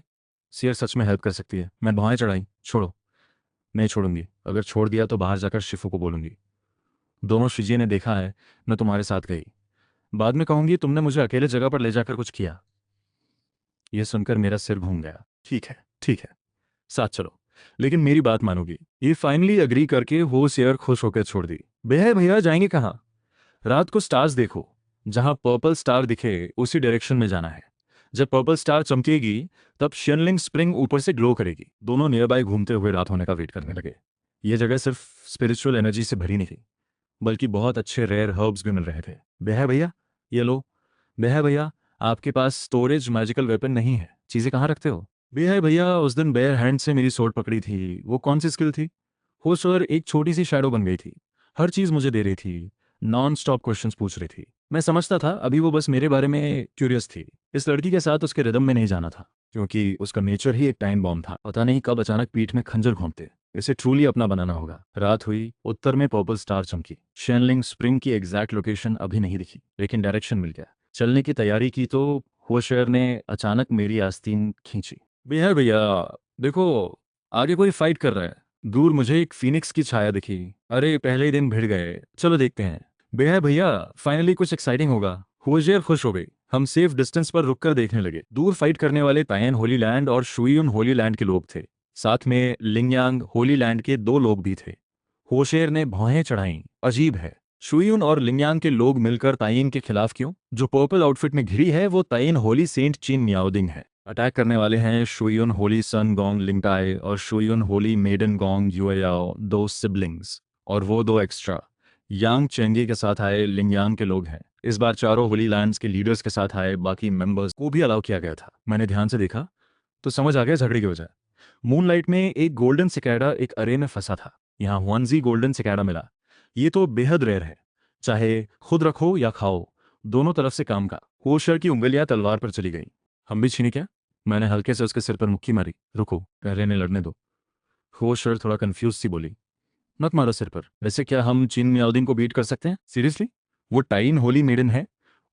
सियर सच में हेल्प कर सकती है। मैं भौएं चढ़ाई, छोड़ो। नहीं छोड़ूंगी। अगर छोड़ दिया तो बाहर जाकर शिफू को बोलूंगी। दोनों शिजी ने देखा है, मैं तुम्हारे साथ गई। बाद में कहूंगी तुमने मुझे अकेले जगह पर ले जाकर कुछ किया। यह सुनकर मेरा सिर घूम गया। ठीक है, ठीक है, साथ चलो, लेकिन मेरी बात मानोगी। ये फाइनली अग्री करके वो शेयर खुश होकर छोड़ दी। भैया भैया जाएंगे कहाँ? रात को स्टार्स देखो, जहां पर्पल स्टार दिखे उसी डायरेक्शन में जाना है। जब पर्पल स्टार चमकेगी तब शियनलिंग स्प्रिंग ऊपर से ग्लो करेगी। दोनों नियर बाय घूमते हुए रात होने का वेट करने लगे। ये जगह सिर्फ स्पिरिचुअल एनर्जी से भरी नहीं थी, बल्कि बहुत अच्छे रेयर हर्ब्स भी मिल रहे थे। बेहा भैया, ये लो। बेहा भैया, आपके पास स्टोरेज मैजिकल वेपन नहीं है, चीजें कहाँ रखते हो? बेहा भैया, उस दिन बेयर हैंड से मेरी सोर्ड पकड़ी थी, वो कौन सी स्किल थी? हो सर, एक छोटी सी शैडो बन गई थी। हर चीज मुझे दे रही थी, नॉन स्टॉप क्वेश्चंस पूछ रही थी। मैं समझता था अभी वो बस मेरे बारे में क्यूरियस थी। इस लड़की के साथ उसके रिदम में नहीं जाना था, क्योंकि उसका नेचर ही एक टाइम बॉम्ब था। पता नहीं कब अचानक पीठ में खंजर घोंपते। इसे ट्रूली अपना बनाना होगा। रात हुई, उत्तर में पर्पल स्टार चमकी। शेनलिंग स्प्रिंग की एग्जैक्ट लोकेशन अभी नहीं दिखी, लेकिन डायरेक्शन मिल गया। चलने की तैयारी की तो होशर ने अचानक मेरी आस्तीन खींची। भैया भैया देखो, आगे कोई फाइट कर रहा है, दूर मुझे एक फीनिक्स की छाया दिखी। अरे पहले ही दिन भिड़ गए, चलो देखते हैं। बेहा भैया, फाइनली कुछ एक्साइटिंग होगा। होशियार खुश हो गई। हम सेफ डिस्टेंस पर रुककर देखने लगे। दूर फाइट करने वाले तायन होली लैंड और शुयुन होली लैंड के लोग थे। साथ में लिंगयांग होली लैंड के 2 लोग भी थे। होशेर ने भौहें चढ़ाईं। अजीब है, शुयुन और लिंगयांग के लोग मिलकर ताइन के खिलाफ क्यों? जो पर्पल आउटफिट में घिरी है वो ताइन होली सेंट चिन मियाओदिंग है। अटैक करने वाले हैं शुयुन होली सन गोंग लिंगटाई और शुयुन होली मेडन गोंग युएयाओ, 2 सिबलिंग्स। और वो 2 एक्स्ट्रा यांग चेंगी के साथ आए लिंगयांग के लोग हैं। इस बार चारों होली लैंड्स के लीडर्स के साथ आए बाकी मेंबर्स को भी अलाउ किया गया था। मैंने ध्यान से देखा तो समझ आ गया झगड़े की वजह। मूनलाइट में एक गोल्डन सिकैडा एक अरे में फंसा था। यहाँ वनजी गोल्डन सिकैडा मिला। ये तो बेहद रेयर है। चाहे खुद रखो या खाओ, दोनों तरफ से काम का। होशर की उंगलियां तलवार पर चली गई। हम भी छीनी क्या? मैंने हल्के से उसके सिर पर मुक्की मारी। रुको, पहले ने लड़ने दो। होशर थोड़ा कंफ्यूज सी बोली। मत मारो सिर पर। वैसे क्या हम चीन मियाओदिंग को बीट कर सकते हैं? सीरियसली? वो टाइन होली मेडन है।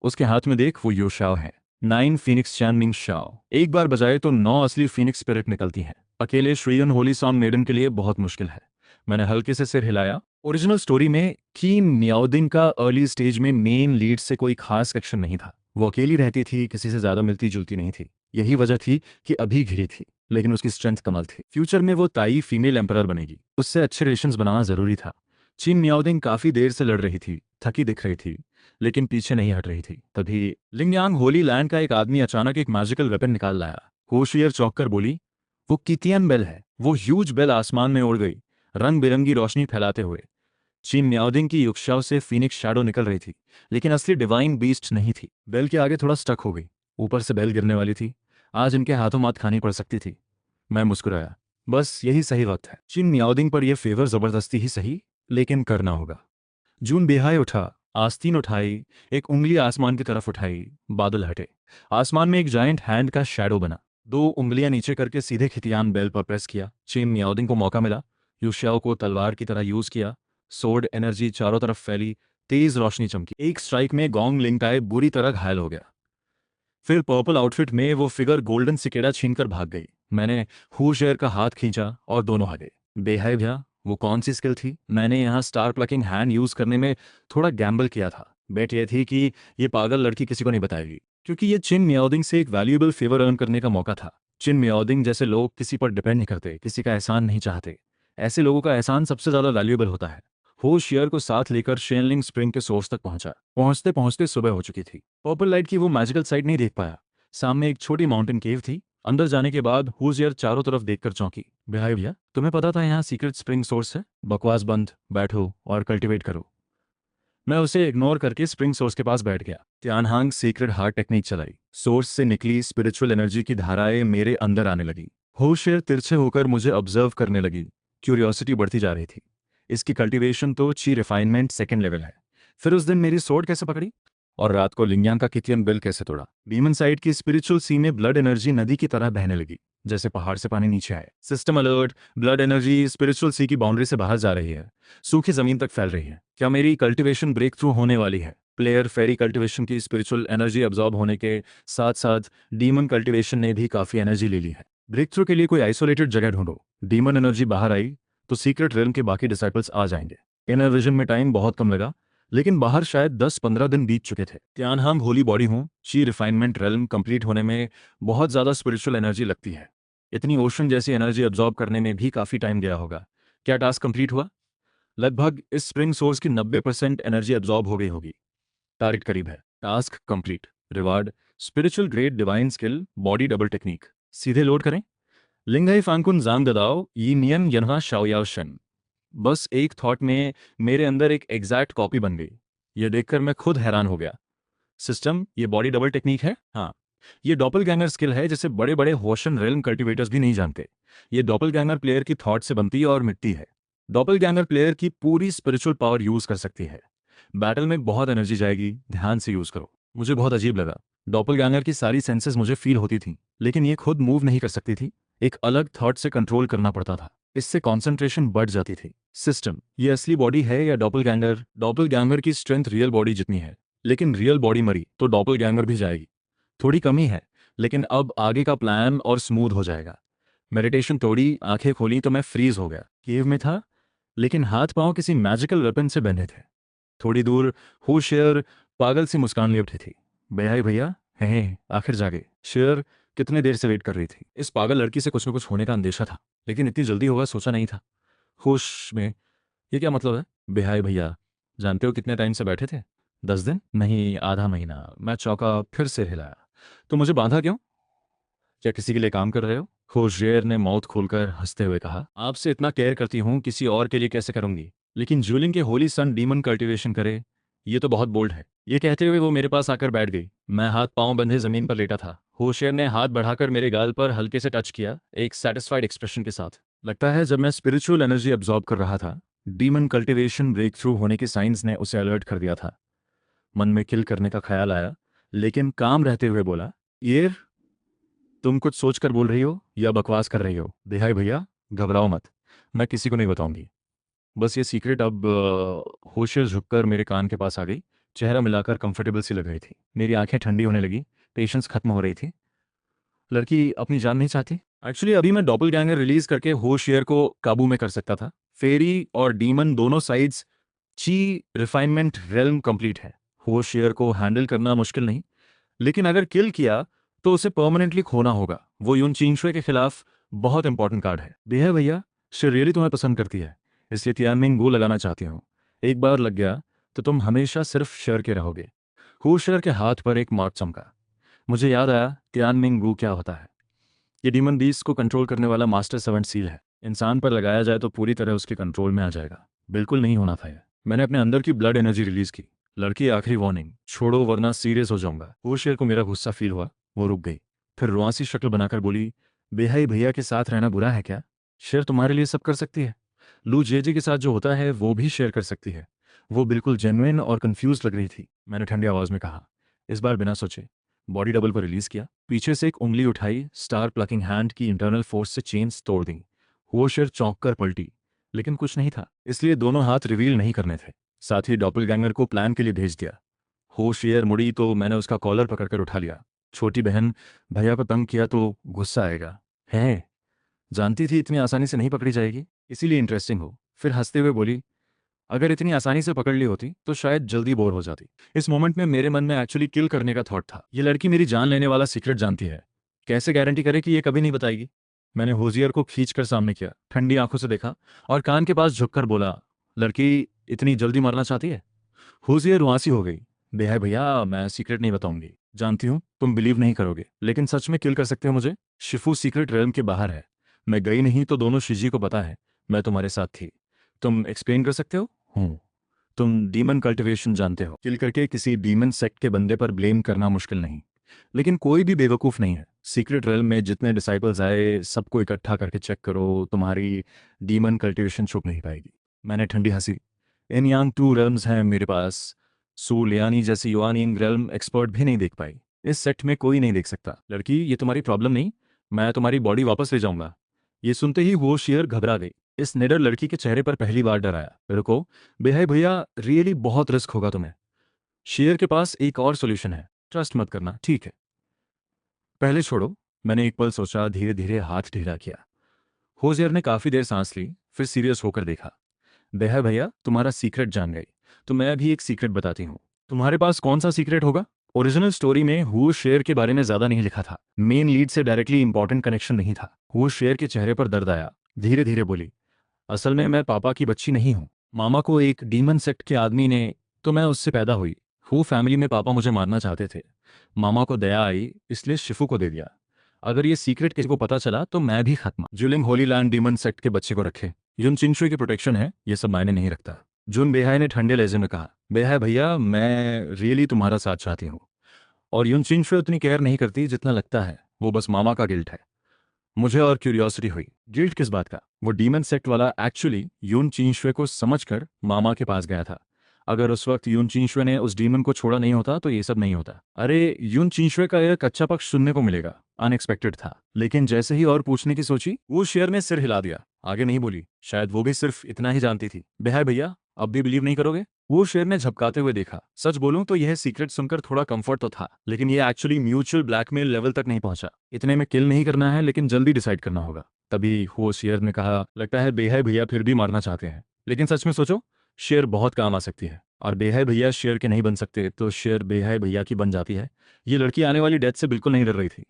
उसके हाथ में देख, वो योशाओ है। 9 फीनिक्स चैनमिंग शाओ। एक बार बजाए तो 9 असली फीनिक्स स्पिरिट निकलती हैं। अकेले श्रीयन होली सॉन्ग मेडन के लिए बहुत मुश्किल है। मैंने हल्के से सिर हिलाया। ओरिजिनल स्टोरी में कीन मियाओदिंग का अर्ली स्टेज में मेन लीड से कोई खास कनेक्शन नहीं था। वो अकेली रहती थी, किसी से ज्यादा मिलती जुलती नहीं थी। यही वजह थी कि अभी घिरी थी, लेकिन उसकी स्ट्रेंथ कमाल थी। फ्यूचर में वो ताई फीमेल एम्परर बनेगी, उससे अच्छे रिलेशंस बनाना जरूरी था। चीन मियाओदिंग काफी देर से लड़ रही थी, थकी दिख रही थी, लेकिन पीछे नहीं हट रही थी। तभी लिंगयांग होली लैंड का एक आदमी अचानक एक मैजिकल वेपन निकाल लाया। होशियर चौंक कर बोली, वो कितियन बेल है। वो ह्यूज बेल आसमान में उड़ गई, रंग बिरंगी रोशनी फैलाते हुए। चीन म्याओदिंग की युक्षाओं से फीनिक्स शैडो निकल रही थी, लेकिन असली डिवाइन बीस्ट नहीं थी। बेल के आगे थोड़ा स्टक हो गई। ऊपर से बेल गिरने वाली थी। आज इनके हाथों मात खानी पड़ सकती थी। मैं मुस्कुराया। बस यही सही वक्त है। चीन म्याओदिंग पर यह फेवर जबरदस्ती ही सही, लेकिन करना होगा। जून बेहाय उठा, आस्तीन उठाई, एक उंगली आसमान की तरफ उठाई। बादल हटे। आसमान में एक जायंट हैंड का शैडो बना। 2 उंगलियां नीचे करके सीधे खितियान बेल पर प्रेस किया। चीन मियाओदिंग को मौका मिला। युशियाओ को तलवार की तरह यूज किया। सोर्ड एनर्जी चारों तरफ फैली। तेज रोशनी चमकी। एक स्ट्राइक में गोंग लिंगटाई बुरी तरह घायल हो गया। फिर पर्पल आउटफिट में वो फिगर गोल्डन सिकेड़ा छीनकर भाग गई। मैंने हुशेर का हाथ खींचा और दोनों भागे। बेहाय भैया, वो कौन सी स्किल थी? मैंने यहाँ स्टार प्लकिंग हैंड यूज करने में थोड़ा गैम्बल किया था। बेट ये थी कि ये पागल लड़की किसी को नहीं बताएगी, क्योंकि ये चिन मियाओदिंग से एक वैल्यूएबल फेवर अर्न करने का मौका था। चिन मियाओदिंग जैसे लोग किसी पर डिपेंड नहीं करते, किसी का एहसान नहीं चाहते। ऐसे लोगों का एहसान सबसे ज्यादा वैल्यूएबल होता है। होशियर को साथ लेकर शेनलिंग स्प्रिंग के सोर्स तक पहुंचा। पहुंचते पहुंचते सुबह हो चुकी थी। पर्पल लाइट की वो मैजिकल साइड नहीं देख पाया। सामने एक छोटी माउंटेन केव थी। अंदर जाने के बाद हुजियर चारों तरफ देखकर चौंकी। बिहाई भैया, तुम्हें पता था यहाँ सीक्रेट स्प्रिंग सोर्स है? बकवास बंद, बैठो और कल्टीवेट करो। मैं उसे इग्नोर करके स्प्रिंग सोर्स के पास बैठ गया। त्यानहांग सीक्रेट हार्ट टेक्निक चलाई। सोर्स से निकली स्पिरिचुअल एनर्जी की धाराएं मेरे अंदर आने लगी। होशियर तिरछे होकर मुझे ऑब्जर्व करने लगी। क्यूरियोसिटी बढ़ती जा रही थी। इसकी कल्टीवेशन तो ची रिफाइनमेंट सेकेंड लेवल है। फिर उस दिन मेरी सोर्ड कैसे पकड़ी? और रात को लिंगयांग का कितियन बिल कैसे तोड़ा? बीमन साइड की स्पिरिचुअल सी में ब्लड एनर्जी नदी की तरह बहने लगी, जैसे पहाड़ से पानी नीचे आए। System alert, blood energy spiritual sea की बाउंड्री से बाहर जा रही है, सूखी जमीन तक फैल रही है। क्या मेरी कल्टीवेशन ब्रेक थ्रू होने वाली है? प्लेयर फेरी कल्टीवेशन की स्पिरिचुअल एनर्जी अब्जॉर्ब होने के साथ साथ डीमन कल्टीवेशन ने भी काफी एनर्जी ले ली है। ब्रेक थ्रू के लिए कोई आइसोलेटेड जगह ढूंढो। डीमन एनर्जी बाहर आई तो सीक्रेट रेलम के बाकी डिसाइपल्स आ जाएंगे। इनर विजन में टाइम बहुत कम लगा, लेकिन बाहर शायद 10-15 दिन बीत चुके थे। त्यानहांग होली बॉडी हूँ, ची रिफाइनमेंट रेलम कंप्लीट होने में बहुत ज्यादा स्पिरिचुअल एनर्जी लगती है। इतनी ओशन जैसी एनर्जी अब्जॉर्ब करने में भी काफी टाइम गया होगा। क्या टास्क कंप्लीट हुआ? लगभग इस स्प्रिंग सोर्स की 90% एनर्जी अब्जॉर्ब हो गई होगी। टारगेट करीब है। Task complete. Reward spiritual grade divine skill body double technique. सीधे लोड करें। लिंगाई फांकुन जांग ददाओ यी नियन यनहा शाओयाओ शन। बस एक थॉट में मेरे अंदर एक एग्जैक्ट कॉपी बन गई। यह देखकर मैं खुद हैरान हो गया। सिस्टम, ये बॉडी डबल टेक्निक है? हाँ। ये डॉपलगैंगर स्किल है जिसे बड़े बड़े होशन रेलम कल्टीवेटर्स भी नहीं जानते। ये डॉपलगैंगर प्लेयर की थॉट से बनती और मिटती है। डॉपलगैंगर प्लेयर की पूरी स्पिरिचुअल पावर यूज कर सकती है। बैटल में बहुत एनर्जी जाएगी, ध्यान से यूज करो। मुझे बहुत अजीब लगा। डॉपलगैंगर की सारी सेंसेस मुझे फील होती थी, लेकिन ये खुद मूव नहीं कर सकती थी। एक अलग थॉट से कंट्रोल करना पड़ता था। इससे कंसंट्रेशन बढ़ जाती थी। सिस्टम, ये असली बॉडी है या डॉपलगैंगर? डॉपलगैंगर की स्ट्रेंथ रियल बॉडी जितनी है, लेकिन रियल बॉडी मरी तो डॉपलगैंगर भी जाएगी। थोड़ी कमी है, लेकिन अब आगे का प्लान और स्मूथ हो जाएगा। मेडिटेशन तोड़ी, आंखें खोली तो मैं फ्रीज हो गया। केव में था, लेकिन हाथ पांव किसी मैजिकल वेपन से बंधे थे। थोड़ी दूर होशियर पागल सी मुस्कान लिए उठी थी। बेहाई भैया, हे आखिर जागे। शेर कितने देर से वेट कर रही थी। इस पागल लड़की से कुछ न कुछ होने का अंदेशा था, लेकिन इतनी जल्दी होगा सोचा नहीं था। होश में, ये क्या मतलब है? बेहाई भैया, जानते हो कितने टाइम से बैठे थे? 10 दिन? नहीं, आधा महीना। मैं चौंका, फिर सिर हिलाया। तो मुझे बांधा क्यों? क्या किसी के लिए काम कर रहे हो? होशियार ने माउथ खोलकर हंसते हुए कहा, आपसे इतना केयर करती हूँ, किसी और के लिए कैसे करूंगी? लेकिन जूलिंग के होली सन डीमन कल्टीवेशन करे, ये तो बहुत बोल्ड है। ये कहते हुए वो मेरे पास आकर बैठ गई। मैं हाथ पांव बंधे जमीन पर लेटा था। होशियार ने हाथ बढ़ाकर मेरे गाल पर हल्के से टच किया, एक सेटिस्फाइड एक्सप्रेशन के साथ। लगता है जब मैं स्पिरिचुअल एनर्जी अब्जॉर्ब कर रहा था, डीमन कल्टीवेशन ब्रेक थ्रू होने की साइंस ने उसे अलर्ट कर दिया था। मन में किल करने का ख्याल आया, लेकिन काम रहते हुए बोला, ये तुम कुछ सोच कर बोल रही हो या बकवास कर रही हो? देहाई भैया, घबराओ मत, मैं किसी को नहीं बताऊंगी। बस ये सीक्रेट अब होशियार झुककर मेरे कान के पास आ गई, चेहरा मिलाकर कंफर्टेबल सी लग रही थी। मेरी आंखें ठंडी होने लगी, पेशेंस खत्म हो रही थी। लड़की अपनी जान नहीं चाहती। एक्चुअली अभी मैं डॉपलगैंगर रिलीज करके होशियार को काबू में कर सकता था। फेरी और डीमन दोनों साइड्स ची रिफाइनमेंट रेल्म कंप्लीट है। होशियार को हैंडल करना मुश्किल नहीं, लेकिन अगर किल किया तो उसे परमानेंटली खोना होगा। वो यून चिंगशुए के खिलाफ बहुत इंपॉर्टेंट कार्ड है। बेह भैया, शी रियली तुम्हें पसंद करती है, इसलिए तियानमिंग गो लगाना चाहती हूँ। एक बार लग गया तो तुम हमेशा सिर्फ शेर के रहोगे। हु शेर के हाथ पर एक मार्क चमका। मुझे याद आया तियानमिंग गो क्या होता है। ये डीमन बीस्ट को कंट्रोल करने वाला मास्टर सर्वेंट सील है। इंसान पर लगाया जाए तो पूरी तरह उसके कंट्रोल में आ जाएगा। बिल्कुल नहीं होना था यह। मैंने अपने अंदर की ब्लड एनर्जी रिलीज की। लड़की, आखिरी वार्निंग, छोड़ो वरना सीरियस हो जाऊंगा। वो शेर को मेरा गुस्सा फील हुआ। वो रुक गई, फिर रुआसी शक्ल बनाकर बोली, बेहाई भैया के साथ रहना बुरा है क्या? शेर तुम्हारे लिए सब कर सकती है। लू जेजे के साथ जो होता है वो भी शेयर कर सकती है। वो बिल्कुल जेन्युइन और कंफ्यूज लग रही थी। मैंने ठंडी आवाज में कहा, इस बार बिना सोचे। बॉडी डबल पर रिलीज किया, पीछे से एक उंगली उठाई, स्टार प्लकिंग हैंड की इंटरनल फोर्स से चेन्स तोड़ दी। वो शेर चौंक कर पलटी, लेकिन कुछ नहीं था, इसलिए दोनों हाथ रिवील नहीं करने थे। साथ ही डॉपलगैंगर को प्लान के लिए भेज दिया। होशियार मुड़ी तो मैंने उसका कॉलर पकड़कर उठा लिया। छोटी बहन, भैया को तंग किया तो गुस्सा आएगा है। जानती थी इतनी आसानी से नहीं पकड़ी जाएगी, इसीलिए इंटरेस्टिंग हो। फिर हंसते हुए बोली, अगर इतनी आसानी से पकड़ ली होती तो शायद जल्दी बोर हो जाती। इस मोमेंट में मेरे मन में एक्चुअली किल करने का थॉट था। ये लड़की मेरी जान लेने वाला सीक्रेट जानती है, कैसे गारंटी करे कि ये कभी नहीं बताएगी? मैंने होशियार को खींचकर सामने किया, ठंडी आंखों से देखा और कान के पास झुककर बोला, लड़की इतनी जल्दी मरना चाहती है? होशियार रुआसी हो गई। बेहाय भैया, मैं सीक्रेट नहीं बताऊंगी। जानती हूँ तुम बिलीव नहीं करोगे, लेकिन सच में किल कर सकते हो मुझे। शिफू सीक्रेट रेलम के बाहर है। मैं गई नहीं तो दोनों शिजी को पता है मैं तुम्हारे साथ थी। तुम एक्सप्लेन कर सकते हो? हूँ। तुम डीमन कल्टिवेशन जानते हो। किल करके किसी डीमन सेक्ट के बंदे पर ब्लेम करना मुश्किल नहीं, लेकिन कोई भी बेवकूफ नहीं है। सीक्रेट रेलम में जितने डिसाइपल्स आए सबको इकट्ठा करके चेक करो, तुम्हारी डीमन कल्टिवेशन छुप नहीं पाएगी। मैंने ठंडी हंसी। इन यांग 2 रेल्म्स हैं मेरे पास। सू लियानी जैसी युआनिंग रेल्म एक्सपर्ट भी नहीं देख पाई। इस सेट में कोई नहीं देख सकता। लड़की, ये तुम्हारी प्रॉब्लम नहीं, मैं तुम्हारी बॉडी वापस ले जाऊंगा। ये सुनते ही वो शेयर घबरा गई। इस निडर लड़की के चेहरे पर पहली बार डर आया। रुको बेहाई भैया, रियली बहुत रिस्क होगा तुम्हें। शेयर के पास एक और सोल्यूशन है, ट्रस्ट मत करना, ठीक है? पहले छोड़ो। मैंने एक पल सोचा, धीरे धीरे हाथ ढीला किया। होशियार ने काफी देर सांस ली, फिर सीरियस होकर देखा। बेहा भैया, तुम्हारा सीक्रेट जान गई तो मैं भी एक सीक्रेट बताती हूँ। तुम्हारे पास कौन सा सीक्रेट होगा? ओरिजिनल स्टोरी में हु शेर के बारे में ज्यादा नहीं लिखा था। मेन लीड से डायरेक्टली इंपॉर्टेंट कनेक्शन नहीं था। हु शेर के चेहरे पर दर्द आया, धीरे धीरे बोली, असल में मैं पापा की बच्ची नहीं हूँ। मामा को एक डीमन सेक्ट के आदमी ने, तो मैं उससे पैदा हुई। हु फैमिली में पापा मुझे मारना चाहते थे। मामा को दया आई, इसलिए शिफू को दे दिया। अगर ये सीक्रेट किसी को पता चला तो मैं भी खत्म। जुलिंग होली लैंड डीमन सेक्ट के बच्चे को रखे, युन चिंशुई की प्रोटेक्शन है, ये सब मायने नहीं रखता। जुन बेहाय ने ठंडे लहजे में कहा, बेहाय भैया, मैं रियली तुम्हारा साथ चाहती हूँ। और युन चिंशुई उतनी केयर नहीं करती जितना लगता है, वो बस मामा का गिल्ट है। मुझे और क्यूरियोसिटी हुई, गिल्ट किस बात का? वो डीमन सेक्ट वाला एक्चुअली यून चींशुए को समझकर मामा के पास गया था। अगर उस वक्त यून चींशुए ने उस डीमन को छोड़ा नहीं होता तो ये सब नहीं होता। अरे, यून चींशुए का एक अच्छा पक्ष सुनने को मिलेगा, अनएक्सपेक्टेड था। लेकिन जैसे ही और पूछने की सोची, वो शेर ने सिर हिला दिया, आगे नहीं बोली। शायद वो भी सिर्फ इतना ही जानती थी। बेहाय भैया, अब भी बिलीव नहीं करोगे? वो शेर ने झपकाते हुए देखा। सच बोलूं तो यह सीक्रेट सुनकर थोड़ा कंफर्ट तो था, लेकिन यह एक्चुअली म्यूचुअल ब्लैकमेल लेवल तक नहीं पहुंचा। इतने में किल नहीं करना है, लेकिन जल्दी डिसाइड करना होगा। तभी हो शेर ने कहा, लगता है बेहद भैया फिर भी मारना चाहते हैं, लेकिन सच में सोचो, शेर बहुत काम आ सकती है, और बेहद भैया शेर के नहीं बन सकते तो शेर बेहद भैया की बन जाती है। ये लड़की आने वाली डेथ से बिल्कुल नहीं डर रही थी।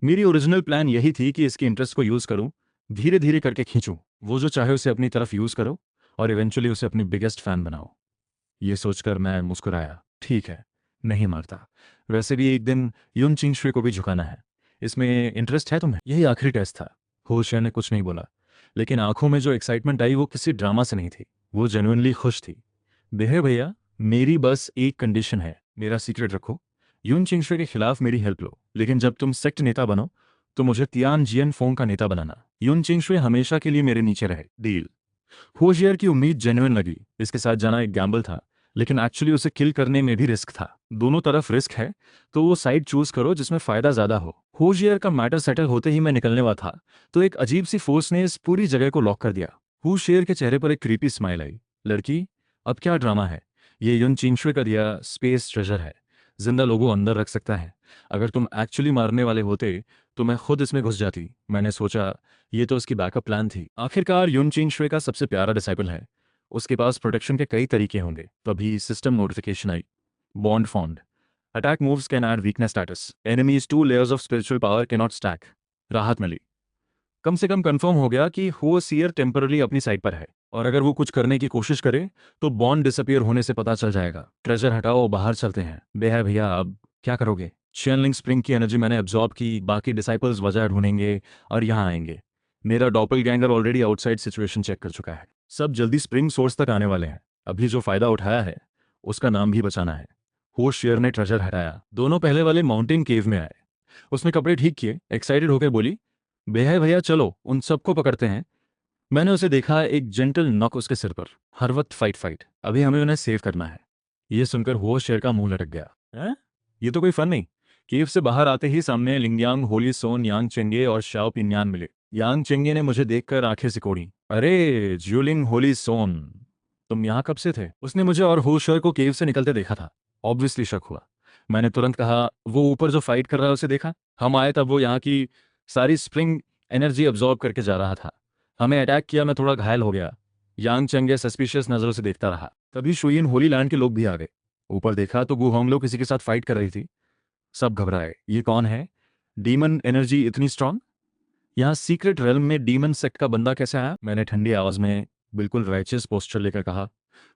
मेरी ओरिजिनल प्लान यही थी कि इसकी इंटरेस्ट को यूज़ करूं, धीरे धीरे करके खींचूं, वो जो चाहे उसे अपनी तरफ यूज़ करो और इवेंचुअली उसे अपनी बिगेस्ट फैन बनाओ। ये सोचकर मैं मुस्कुराया। ठीक है, नहीं मारता। वैसे भी एक दिन युन चिंगशुई को भी झुकाना है। इसमें इंटरेस्ट है तुम्हें? यही आखिरी टेस्ट था। होशियार ने कुछ नहीं बोला, लेकिन आंखों में जो एक्साइटमेंट आई वो किसी ड्रामा से नहीं थी। वो जेन्युइनली खुश थी। बेहे भैया, मेरी बस एक कंडीशन है, मेरा सीक्रेट रखो। युन चिंगशुई के खिलाफ मेरी हेल्प लो, लेकिन जब तुम सेक्ट नेता बनो तो मुझे तियान जियन फोंग का नेता बनाना। युन चिंगशुई हमेशा के लिए मेरे नीचे रहे। डील। होशियार की उम्मीद जेन्युइन लगी। इसके साथ जाना एक गैम्बल था, लेकिन एक्चुअली उसे किल करने में भी रिस्क था। दोनों तरफ रिस्क है, तो वो साइड चूज करो जिसमें फायदा ज्यादा हो। होशियार का मैटर सेटल होते ही मैं निकलने वाला था, तो एक अजीब सी फोर्स ने इस पूरी जगह को लॉक कर दिया। होशियार के चेहरे पर एक क्रीपी स्माइल आई। लड़की, अब क्या ड्रामा है? ये युन चिंगशुई का दिया स्पेस ट्रेजर है, जिंदा लोगों अंदर रख सकता है। अगर तुम एक्चुअली मारने वाले होते तो मैं खुद इसमें घुस जाती। मैंने सोचा ये तो उसकी बैकअप प्लान थी। आखिरकार युन चिंगशुई का सबसे प्यारा डिसाइपल है, उसके पास प्रोटेक्शन के कई तरीके होंगे। तभी system notification I. Bond fond. Attack moves can add weakness status. Enemies 2 layers of spiritual power can not stack. राहत मिली। कम से कम कंफर्म हो गया कि हो सीयर टेम्पररी अपनी साइड पर है, और अगर वो कुछ करने की कोशिश करे तो बॉन्ड डिसअपियर होने से पता चल जाएगा। ट्रेजर हटाओ, बाहर चलते हैं। बेहा भैया, अब क्या करोगे? चैनलिंग स्प्रिंग की एनर्जी मैंने एब्जॉर्ब की, बाकी डिसाइपल्स वजह ढूंढेंगे और यहाँ आएंगे। मेरा डॉपलगैंगर ऑलरेडी आउटसाइड सिचुएशन चेक कर चुका है। सब जल्दी स्प्रिंग सोर्स तक आने वाले हैं। अभी जो फायदा उठाया है उसका नाम भी बचाना है। होश शेयर ने ट्रेजर हटाया। दोनों पहले वाले माउंटेन केव में आए। उसने कपड़े ठीक किए, एक्साइटेड होकर बोली, बेहा भैया चलो उन सबको पकड़ते हैं। मैंने उसे देखा, एक जेंटल नॉक उसके सिर पर। हर वक्त फाइट फाइट, अभी हमें उन्हें सेव करना है। ये सुनकर होश शेर का मुंह लटक गया। हैं? ये तो कोई फन नहीं। केव से बाहर आते ही सामने लिंगयांग, होली सोन, यांग चेंगे और शाओ पिन्यान मिले। यांग चेंगे ने मुझे देखकर आंखें सिकोड़ी। अरे ज्यूलिंग होली सोन, तुम यहाँ कब से थे? उसने मुझे और होशर को केव से निकलते देखा था। ऑब्वियसली शक हुआ। मैंने तुरंत कहा, वो ऊपर जो फाइट कर रहा है उसे देखा? हम आए तब वो यहाँ की सारी स्प्रिंग एनर्जी अब्जॉर्ब करके जा रहा था। हमें अटैक किया, मैं थोड़ा घायल हो गया। यांग चेंगे सस्पिशियस नजरों से देखता रहा। तभी शुइन होली लैंड के लोग भी आ गए। ऊपर देखा तो गु होंगलो किसी के साथ फाइट कर रही थी। सब घबराए। ये कौन है? डीमन एनर्जी इतनी स्ट्रांग? यहाँ सीक्रेट रेल्म में डीमन सेक्ट का बंदा कैसे आया? मैंने ठंडी आवाज में बिल्कुल राइचियस पोस्चर लेकर कहा।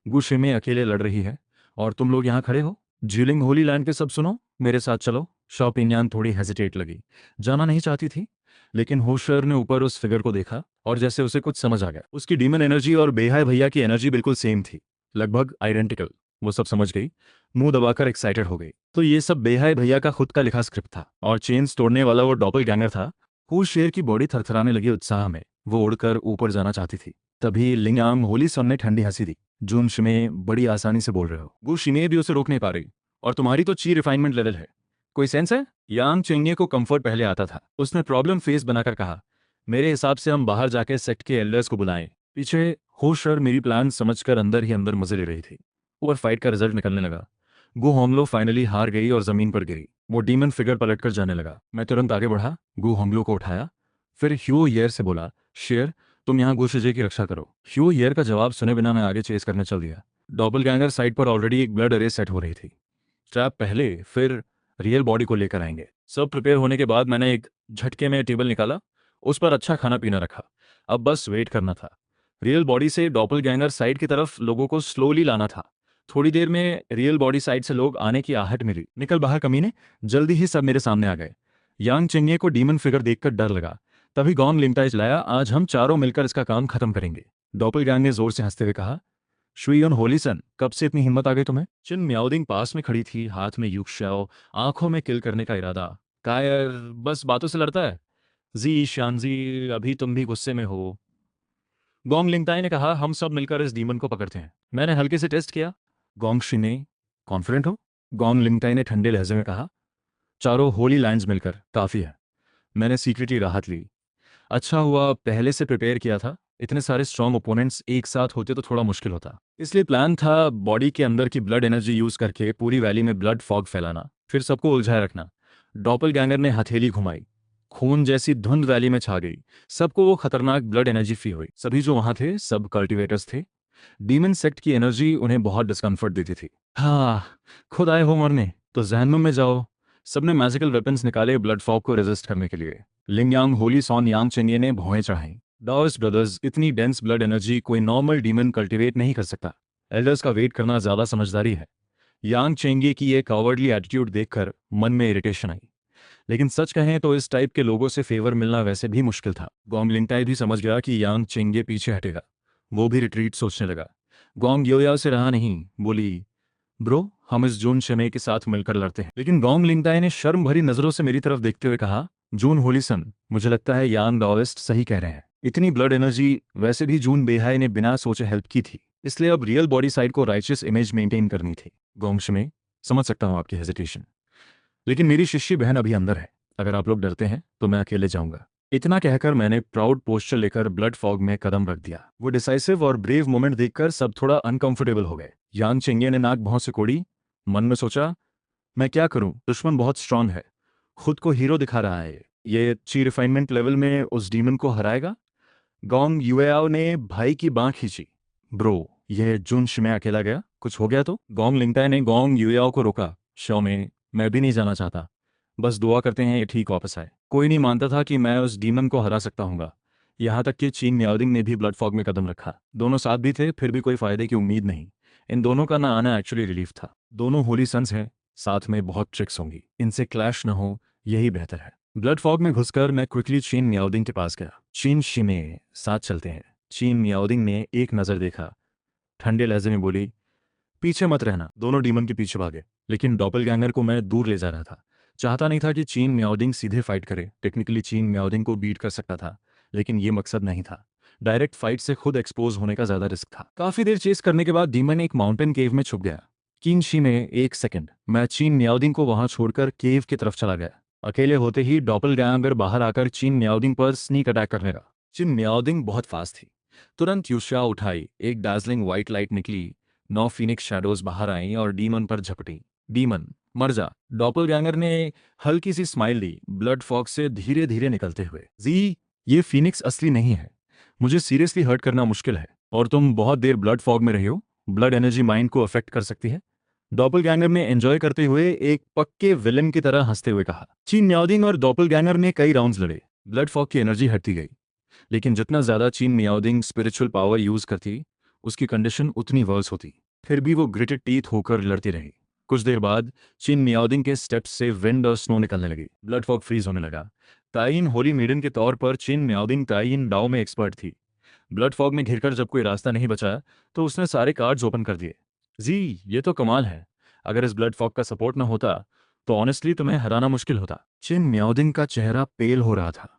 गु शिमे अकेले लड़ रही है और तुम लोग यहाँ खड़े हो। ज्यूलिंग होली लैंड के सब सुनो, मेरे साथ चलो। शॉपिन्यान थोड़ी हेजिटेट लगी, जाना नहीं चाहती थी, लेकिन होशर ने ऊपर उस फिगर को देखा और जैसे उसे कुछ समझ आ गया। उसकी डीमन एनर्जी और बेहाय भैया की एनर्जी बिल्कुल सेम थी, लगभग आइडेंटिकल। वो सब समझ गई, मुंह दबाकर एक्साइटेड हो गई। तो ये सब बेहाय भैया का खुद का लिखा स्क्रिप्ट था, और चेन्स तोड़ने वाला वो डॉपलगैंगर था। हुश शेर की बॉडी थरथराने लगी उत्साह में। वो उड़कर ऊपर जाना चाहती थी। तभी लिंगांग होली सन ने ठंडी हंसी दी। जून शिमे, बड़ी आसानी से बोल रहे हो। वो शिमे भी उसे रोक नहीं पा रही, और तुम्हारी तो ची रिफाइनमेंट लेवल है। कोई सेंस है? यांग चेंगे को कंफर्ट पहले आता था। उसने प्रॉब्लम फेस बनाकर कहा, मेरे हिसाब से हम बाहर जाके सेक्ट के एल्डर्स को बुलाएं। पीछे होशर मेरी प्लान समझकर अंदर ही अंदर मजे ले रही थी। और फाइट का रिजल्ट निकलने लगा। गु होंगलो फाइनली हार गई और जमीन पर गिरी। वो डीमन फिगर पलटकर जाने लगा। मैं तुरंत आगे बढ़ा, गु होंगलो को उठाया, फिर ह्यू येर से बोला, शेर तुम यहाँ गु शिजे की रक्षा करो। ह्यू येर का जवाब सुने बिना मैं आगे चेस करने चल दिया। डॉपलगैंगर साइड पर ऑलरेडी एक ब्लड अरे सेट हो रही थी। ट्रैप पहले, फिर रियल बॉडी को लेकर आएंगे। सब प्रिपेयर होने के बाद मैंने एक झटके में टेबल निकाला, उस पर अच्छा खाना पीना रखा। अब बस वेट करना था। रियल बॉडी से डॉपलगैंगर साइड की तरफ लोगों को स्लोली लाना था। थोड़ी देर में रियल बॉडी साइड से लोग आने की आहट मिली। निकल बाहर कमीने। जल्दी ही सब मेरे सामने आ गए। यांग चेंगे को डीमन फिगर देखकर डर लगा। तभी गॉन लिंगटाई चलाया, आज हम चारों मिलकर इसका काम खत्म करेंगे। डॉपलगैंगर ने जोर से हंसते हुए कहा, शुइयोन होलीसन, कब से इतनी हिम्मत आ गई तुम्हें? चिन म्याओदिंग पास में खड़ी थी, हाथ में यूक्शाओ, आंखों में किल करने का इरादा। कायर बस बातों से लड़ता है। जी शानजी, अभी तुम भी गुस्से में हो। गोंग लिंगताई ने कहा, हम सब मिलकर इस डीमन को पकड़ते हैं। मैंने हल्के से टेस्ट किया। गोंग शिने, कॉन्फिडेंट हो? गोंग लिंगताई ने ठंडे लहजे में कहा, चारों होली लाइन्स मिलकर काफी है। मैंने सीक्रेटली राहत ली। अच्छा हुआ पहले से प्रिपेयर किया था। इतने सारे स्ट्रॉन्ग ओपोनेंट्स एक साथ होते तो थोड़ा मुश्किल होता। इसलिए प्लान था बॉडी के अंदर की ब्लड एनर्जी यूज करके पूरी वैली में ब्लड फॉग फैलाना, फिर सबको उलझाए रखना। डॉपलगैंगर ने हथेली घुमाई। खून जैसी धुंध वैली में छा गई। सबको वो खतरनाक ब्लड एनर्जी फी हुई। सभी जो वहां थे सब कल्टिवेटर्स थे। डीमन सेक्ट की एनर्जी उन्हें बहुत डिस्कम्फर्ट देती थी। हाँ, खुद आए हो मरने तो जहन्नुम में जाओ। सबने मैजिकल वेपन्स निकाले ब्लड फॉग को रेजिस्ट करने के लिए। लिंगयांग होली सॉन यांग चेनिए ने भौहें चढ़ाई। डाओइस्ट ब्रदर्स, इतनी डेंस ब्लड एनर्जी कोई नॉर्मल डीमन कल्टिवेट नहीं कर सकता। एल्डर्स का वेट करना ज्यादा समझदारी है। यांग चेंगे की ये कॉवर्डली एटीट्यूड देखकर मन में इरिटेशन आई। लेकिन सच कहें तो इस टाइप के लोगों से फेवर मिलना वैसे भी मुश्किल था। गोंग लिंगटाई भी समझ गया कि यांग चेंगे पीछे हटेगा। वो भी रिट्रीट सोचने लगा। गोंग योया से रहा नहीं, बोली, ब्रो हम इस जून शमे के साथ मिलकर लड़ते हैं। लेकिन गोंग लिंगटाई ने शर्म भरी नजरों से मेरी तरफ देखते हुए कहा, जून होलीसन, मुझे लगता है यांग डाओइस्ट सही कह रहे हैं। इतनी ब्लड एनर्जी वैसे भी जून बेहाई ने बिना सोचे हेल्प की थी, इसलिए अब रियल बॉडी साइड को राइचियस इमेज मेंटेन करनी थी। गोंग शमे, समझ सकता हूं आपकी हेजिटेशन, लेकिन मेरी शिष्य बहन अभी अंदर है। अगर आप लोग डरते हैं तो मैं अकेले जाऊंगा। इतना कहकर मैंने प्राउड पोस्चर लेकर ब्लड फॉग में कदम रख दिया। वो डिसाइसिव और ब्रेव मोमेंट देखकर सब थोड़ा अनकंफर्टेबल हो गए। यांग चेंगे ने नाक भौं से कोड़ी। मन में सोचा, मैं क्या करूं, दुश्मन बहुत स्ट्रांग है, खुद को हीरो दिखा रहा है, ये ची रिफाइनमेंट लेवल में उस डीमन को हराएगा। गोंग युएआओ ने भाई की बांह खींची। ब्रो, ये जुनश में अकेला गया, कुछ हो गया तो? गोंग लिंगटाई ने गोंग युएआओ को रोका। शो में मैं भी नहीं जाना चाहता, बस दुआ करते हैं ये ठीक वापस आए। कोई नहीं मानता था कि मैं उस डीमन को हरा सकता हूँ। यहाँ तक कि चीन म्याओदिंग ने भी ब्लड फॉग में कदम रखा। दोनों साथ भी थे, फिर भी कोई फायदे की उम्मीद नहीं। इन दोनों का ना आना एक्चुअली रिलीफ था। दोनों होली सन्स हैं, साथ में बहुत ट्रिक्स होंगी, इनसे क्लैश न हो यही बेहतर है। ब्लड फॉग में घुसकर मैं क्विकली चीन म्याओदिंग के पास गया। चीन शिमे, साथ चलते हैं। चीन म्याओदिंग ने एक नज़र देखा, ठंडे लहजे में बोली, पीछे मत रहना। दोनों डीमन के पीछे भागे। लेकिन डॉपलगैंगर को मैं दूर ले जा रहा था। चाहता नहीं था कि चीन म्याओदिंग सीधे फाइट करे। टेक्निकली चीन म्याओदिंग को बीट कर सकता था, लेकिन ये मकसद नहीं था। डायरेक्ट फाइट से खुद एक्सपोज होने का ज्यादा रिस्क था। काफी देर चेस करने के बाद डीमन एक माउंटेन केव में छुप गया। किनशी में एक सेकंड, मैं चीन म्याओदिंग को वहां छोड़कर केव की तरफ चला गया। अकेले होते ही डॉपलगैंगर बाहर आकर चीन म्याओदिंग पर स्नीक अटैक करने लगा। चीन म्याओदिंग बहुत फास्ट थी। तुरंत यूशा उठाई, एक डार्जलिंग व्हाइट लाइट निकली, 9 फीनिक्स शैडोज बाहर आईं और डीमन पर झपटी। डीमन, मर जा। डॉपलगैंगर ने हल्की सी स्माइल दी, ब्लड फॉग से धीरे धीरे निकलते हुए। जी, ये फीनिक्स असली नहीं है, मुझे सीरियसली हर्ट करना मुश्किल है, और तुम बहुत देर ब्लड फॉग में रहे हो, ब्लड एनर्जी माइंड को अफेक्ट कर सकती है। डॉपलगैंगर ने एंजॉय करते हुए एक पक्के विलन की तरह हंसते हुए कहा। चीन म्याओदिंग और डॉपलगैंगर ने कई राउंड्स लड़े। ब्लड फॉग की एनर्जी हटती गई, लेकिन जितना ज्यादा चीन म्याओदिंग स्पिरिचुअल पावर यूज करती, उसकी कंडीशन उतनी वर्स होती। फिर भी वो ग्रिटेड टीथ होकर लड़ती रही। कुछ देर बाद चीन म्याओदिंग के स्टेप्स से विंड और स्नो निकलने लगी। ब्लड फॉग फ्रीज होने लगा। ताइन होली मेडन के तौर पर चीन म्याओदिंग ताइन डाओ में एक्सपर्ट थी। ब्लड फॉग में घिरकर जब कोई रास्ता नहीं बचा तो उसने सारे कार्ड्स ओपन कर दिए। जी, ये तो कमाल है। अगर इस ब्लड फॉग का सपोर्ट न होता तो ऑनेस्टली तुम्हें हराना मुश्किल होता। चिन म्याओदिंग का चेहरा पेल हो रहा था।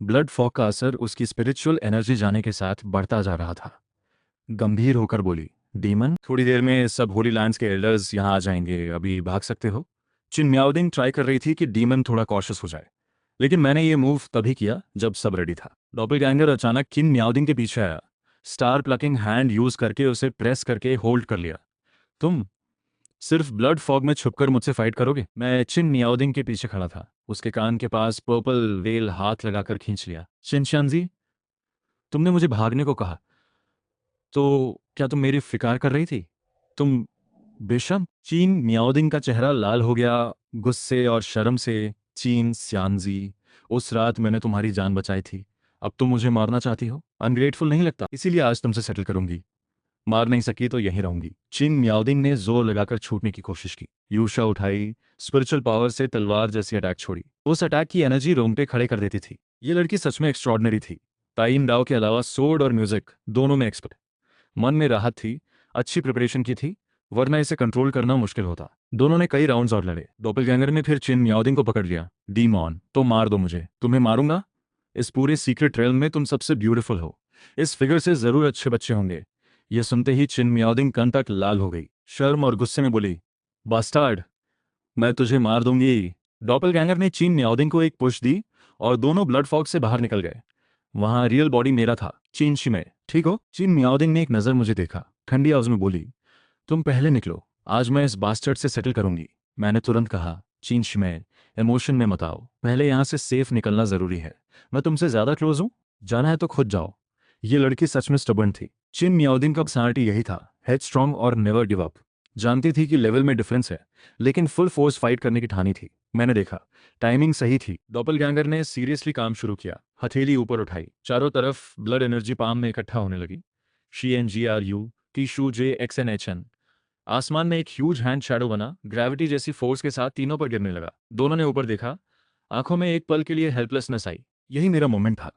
ब्लड फॉग का असर उसकी स्पिरिचुअल एनर्जी जाने के साथ बढ़ता जा रहा था। गंभीर होकर बोली, डीमन, थोड़ी देर में सब होली लैंड्स के एल्डर्स यहाँ आ जाएंगे, अभी भाग सकते हो। चिन म्याओदिंग ट्राई कर रही थी कि डीमन थोड़ा कॉशियस हो जाए, लेकिन मैंने ये मूव तभी किया जब सब रेडी था। डॉपलगैंगर अचानक चिन म्याओदिंग के पीछे आया। स्टार प्लकिंग हैंड यूज करके उसे प्रेस करके होल्ड कर लिया। तुम सिर्फ ब्लड फॉग में छुपकर मुझसे फाइट करोगे? मैं चिन म्याओदिंग के पीछे खड़ा था, उसके कान के पास पर्पल वेल हाथ लगाकर खींच लिया। शिनशानजी, तुमने मुझे भागने को कहा, तो क्या तुम मेरी फिकार कर रही थी? तुम बेशम। चीन म्याओदिंग का चेहरा लाल हो गया, गुस्से और शर्म से। चीन स्यानजी, उस रात मैंने तुम्हारी जान बचाई थी, अब तुम मुझे मारना चाहती हो? अनग्रेटफुल नहीं लगता? इसीलिए आज तुमसे सेटल करूंगी। मार नहीं सकी तो यहीं रहूंगी। चिन म्याओदिंग ने जोर लगाकर छूटने की कोशिश की। यूशा उठाई, स्पिरिचुअल पावर से तलवार जैसी अटैक छोड़ी। उस अटैक की एनर्जी रोंगटे खड़े कर देती थी। ये लड़की सच में एक्स्ट्रॉर्डनरी थी। ताइन डाओ के अलावा सोर्ड और म्यूजिक दोनों में एक्सपर्ट। मन में राहत थी, अच्छी प्रिपरेशन की थी, वरना इसे कंट्रोल करना मुश्किल होता। दोनों ने कई राउंड्स और लड़े। डॉपलगैंगर ने फिर चिन म्याओदिंग को पकड़ लिया। डीमॉन, तो मार दो मुझे, तुम्हें मारूंगा। इस पूरे सीक्रेट रेल में तुम सबसे ब्यूटीफुल हो, इस फिगर से जरूर अच्छे बच्चे होंगे। यह सुनते ही चिन म्याओदिंग कंटक लाल हो गई। शर्म और गुस्से में बोली, बास्टार्ड, मैं तुझे मार दूंगी। डॉपलगैंगर ने चिन म्याओदिंग को एक पुश दी और दोनों ब्लड फॉग से बाहर निकल गए। वहां रियल बॉडी मेरा था। चीन शिमे, ठीक हो? चिन म्याओदिंग ने एक नजर मुझे देखा, ठंडी आवाज में बोली, तुम पहले निकलो, आज मैं इस बास्टर्ड से सेटल करूंगी। मैंने तुरंत कहा, चीन शिमे, इमोशन में मत आओ, पहले यहाँ से सेफ निकलना जरूरी है। मैं तुमसे ज्यादा क्लोज हूँ, जाना है तो खुद जाओ। ये लड़की सच में स्टबर्न थी। चिन मियाओदिन का पर्सनालिटी यही था, हेड स्ट्रांग और नेवर गिव अप। जानती थी कि लेवल में डिफरेंस है, लेकिन फुल फोर्स फाइट करने की ठानी थी। मैंने देखा, टाइमिंग सही थी। डॉपलगैंगर ने सीरियसली काम शुरू किया। हथेली ऊपर उठाई, चारों तरफ ब्लड एनर्जी पाम में इकट्ठा होने लगी। CNGRU Tishu JXNHN। आसमान में एक ह्यूज हैंड शैडो बना, ग्रेविटी जैसी फोर्स के साथ तीनों पर गिरने लगा। दोनों ने ऊपर देखा, आंखों में एक पल के लिए हेल्पलेसनेस आई। यही मेरा मोमेंट था।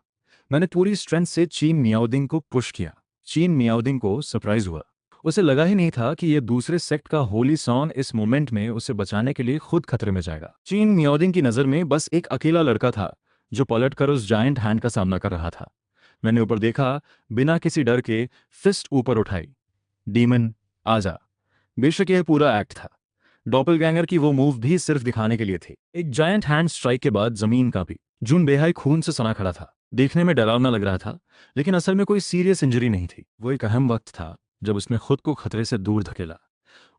मैंने पूरी स्ट्रेंथ से चीन मियाओदिंग को पुश किया। चीन मियाओदिंग को सरप्राइज हुआ। उसे लगा ही नहीं था कि ये दूसरे सेक्ट का होली सॉन इस मोमेंट में उसे बचाने के लिए खुद खतरे में जाएगा। चीन मियाओदिंग की नज़र में बस एक अकेला लड़का था जो पलट कर उस जायंट हैंड का सामना कर रहा था। मैंने ऊपर देखा, बिना किसी डर के फिस्ट ऊपर उठाई। डीमन आजा। बेशक यह पूरा एक्ट था। डॉपलगैंगर की वो मूव भी सिर्फ दिखाने के लिए थी। एक जायंट हैंड स्ट्राइक के बाद जमीन कांपी। जून बेहाई खून से सना खड़ा था। देखने में डरावना लग रहा था, लेकिन असल में कोई सीरियस इंजरी नहीं थी। वो एक अहम वक्त था जब उसने खुद को खतरे से दूर धकेला।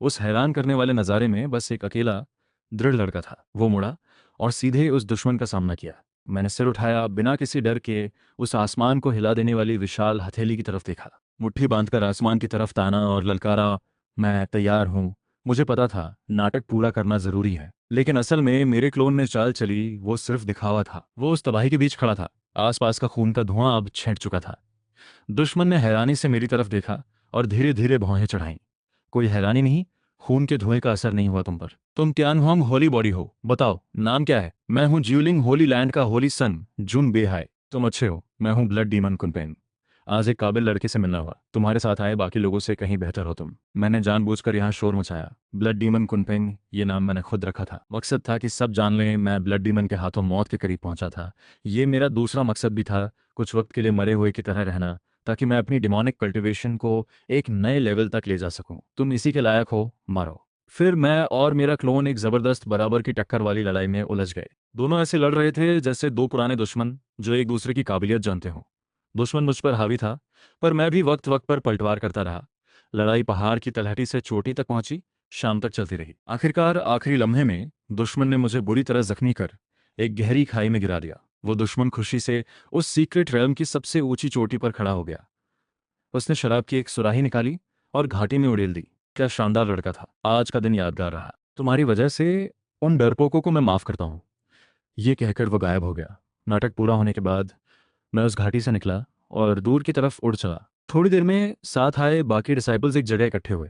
उस हैरान करने वाले नज़ारे में बस एक अकेला दृढ़ लड़का था। वो मुड़ा और सीधे उस दुश्मन का सामना किया। मैंने सिर उठाया, बिना किसी डर के उस आसमान को हिला देने वाली विशाल हथेली की तरफ देखा। मुट्ठी बांधकर आसमान की तरफ ताना और ललकारा, मैं तैयार हूं। मुझे पता था नाटक पूरा करना जरूरी है, लेकिन असल में मेरे क्लोन ने चाल चली वो सिर्फ दिखावा था। वो उस तबाही के बीच खड़ा था। आसपास का खून का धुआं अब छेंट चुका था। दुश्मन ने हैरानी से मेरी तरफ देखा और धीरे धीरे भौहें चढ़ाईं। कोई हैरानी नहीं, खून के धुएं का असर नहीं हुआ तुम पर। तुम तियानहुआंग होली बॉडी हो, बताओ नाम क्या है? मैं हूं ज्यूलिंग होली लैंड का होली सन, जून बेहाई। तुम अच्छे हो, मैं हूं ब्लड डीमन कुनपेन। आज एक काबिल लड़के से मिलना हुआ। तुम्हारे साथ आए बाकी लोगों से कहीं बेहतर हो तुम। मैंने जानबूझकर यहाँ शोर मचाया। ब्लड डीमन कुनपेंग, ये नाम मैंने खुद रखा था। मकसद था कि सब जान लें मैं ब्लड डीमन के हाथों मौत के करीब पहुंचा था। ये मेरा दूसरा मकसद भी था, कुछ वक्त के लिए मरे हुए की तरह रहना, ताकि मैं अपनी डिमोनिक कल्टिवेशन को एक नए लेवल तक ले जा सकूं। तुम इसी के लायक हो, मारो। फिर मैं और मेरा क्लोन एक जबरदस्त बराबर की टक्कर वाली लड़ाई में उलझ गए। दोनों ऐसे लड़ रहे थे जैसे दो पुराने दुश्मन जो एक दूसरे की काबिलियत जानते हों। दुश्मन मुझ पर हावी था, पर मैं भी वक्त वक्त पर पलटवार करता रहा। लड़ाई पहाड़ की तलहटी से चोटी तक पहुंची, शाम तक चलती रही। आखिरकार आखिरी लम्हे में दुश्मन ने मुझे बुरी तरह जख्मी कर एक गहरी खाई में गिरा दिया। वो दुश्मन खुशी से उस सीक्रेट रेलम की सबसे ऊंची चोटी पर खड़ा हो गया। उसने शराब की एक सुराही निकाली और घाटी में उड़ेल दी। क्या शानदार लड़का था। आज का दिन यादगार रहा। तुम्हारी वजह से उन डरपोकों को मैं माफ करता हूँ। ये कहकर वो गायब हो गया। नाटक पूरा होने के बाद मैं उस घाटी से निकला और दूर की तरफ उड़ चला। थोड़ी देर में साथ आए बाकी डिसाइपल्स एक जगह इकट्ठे हुए।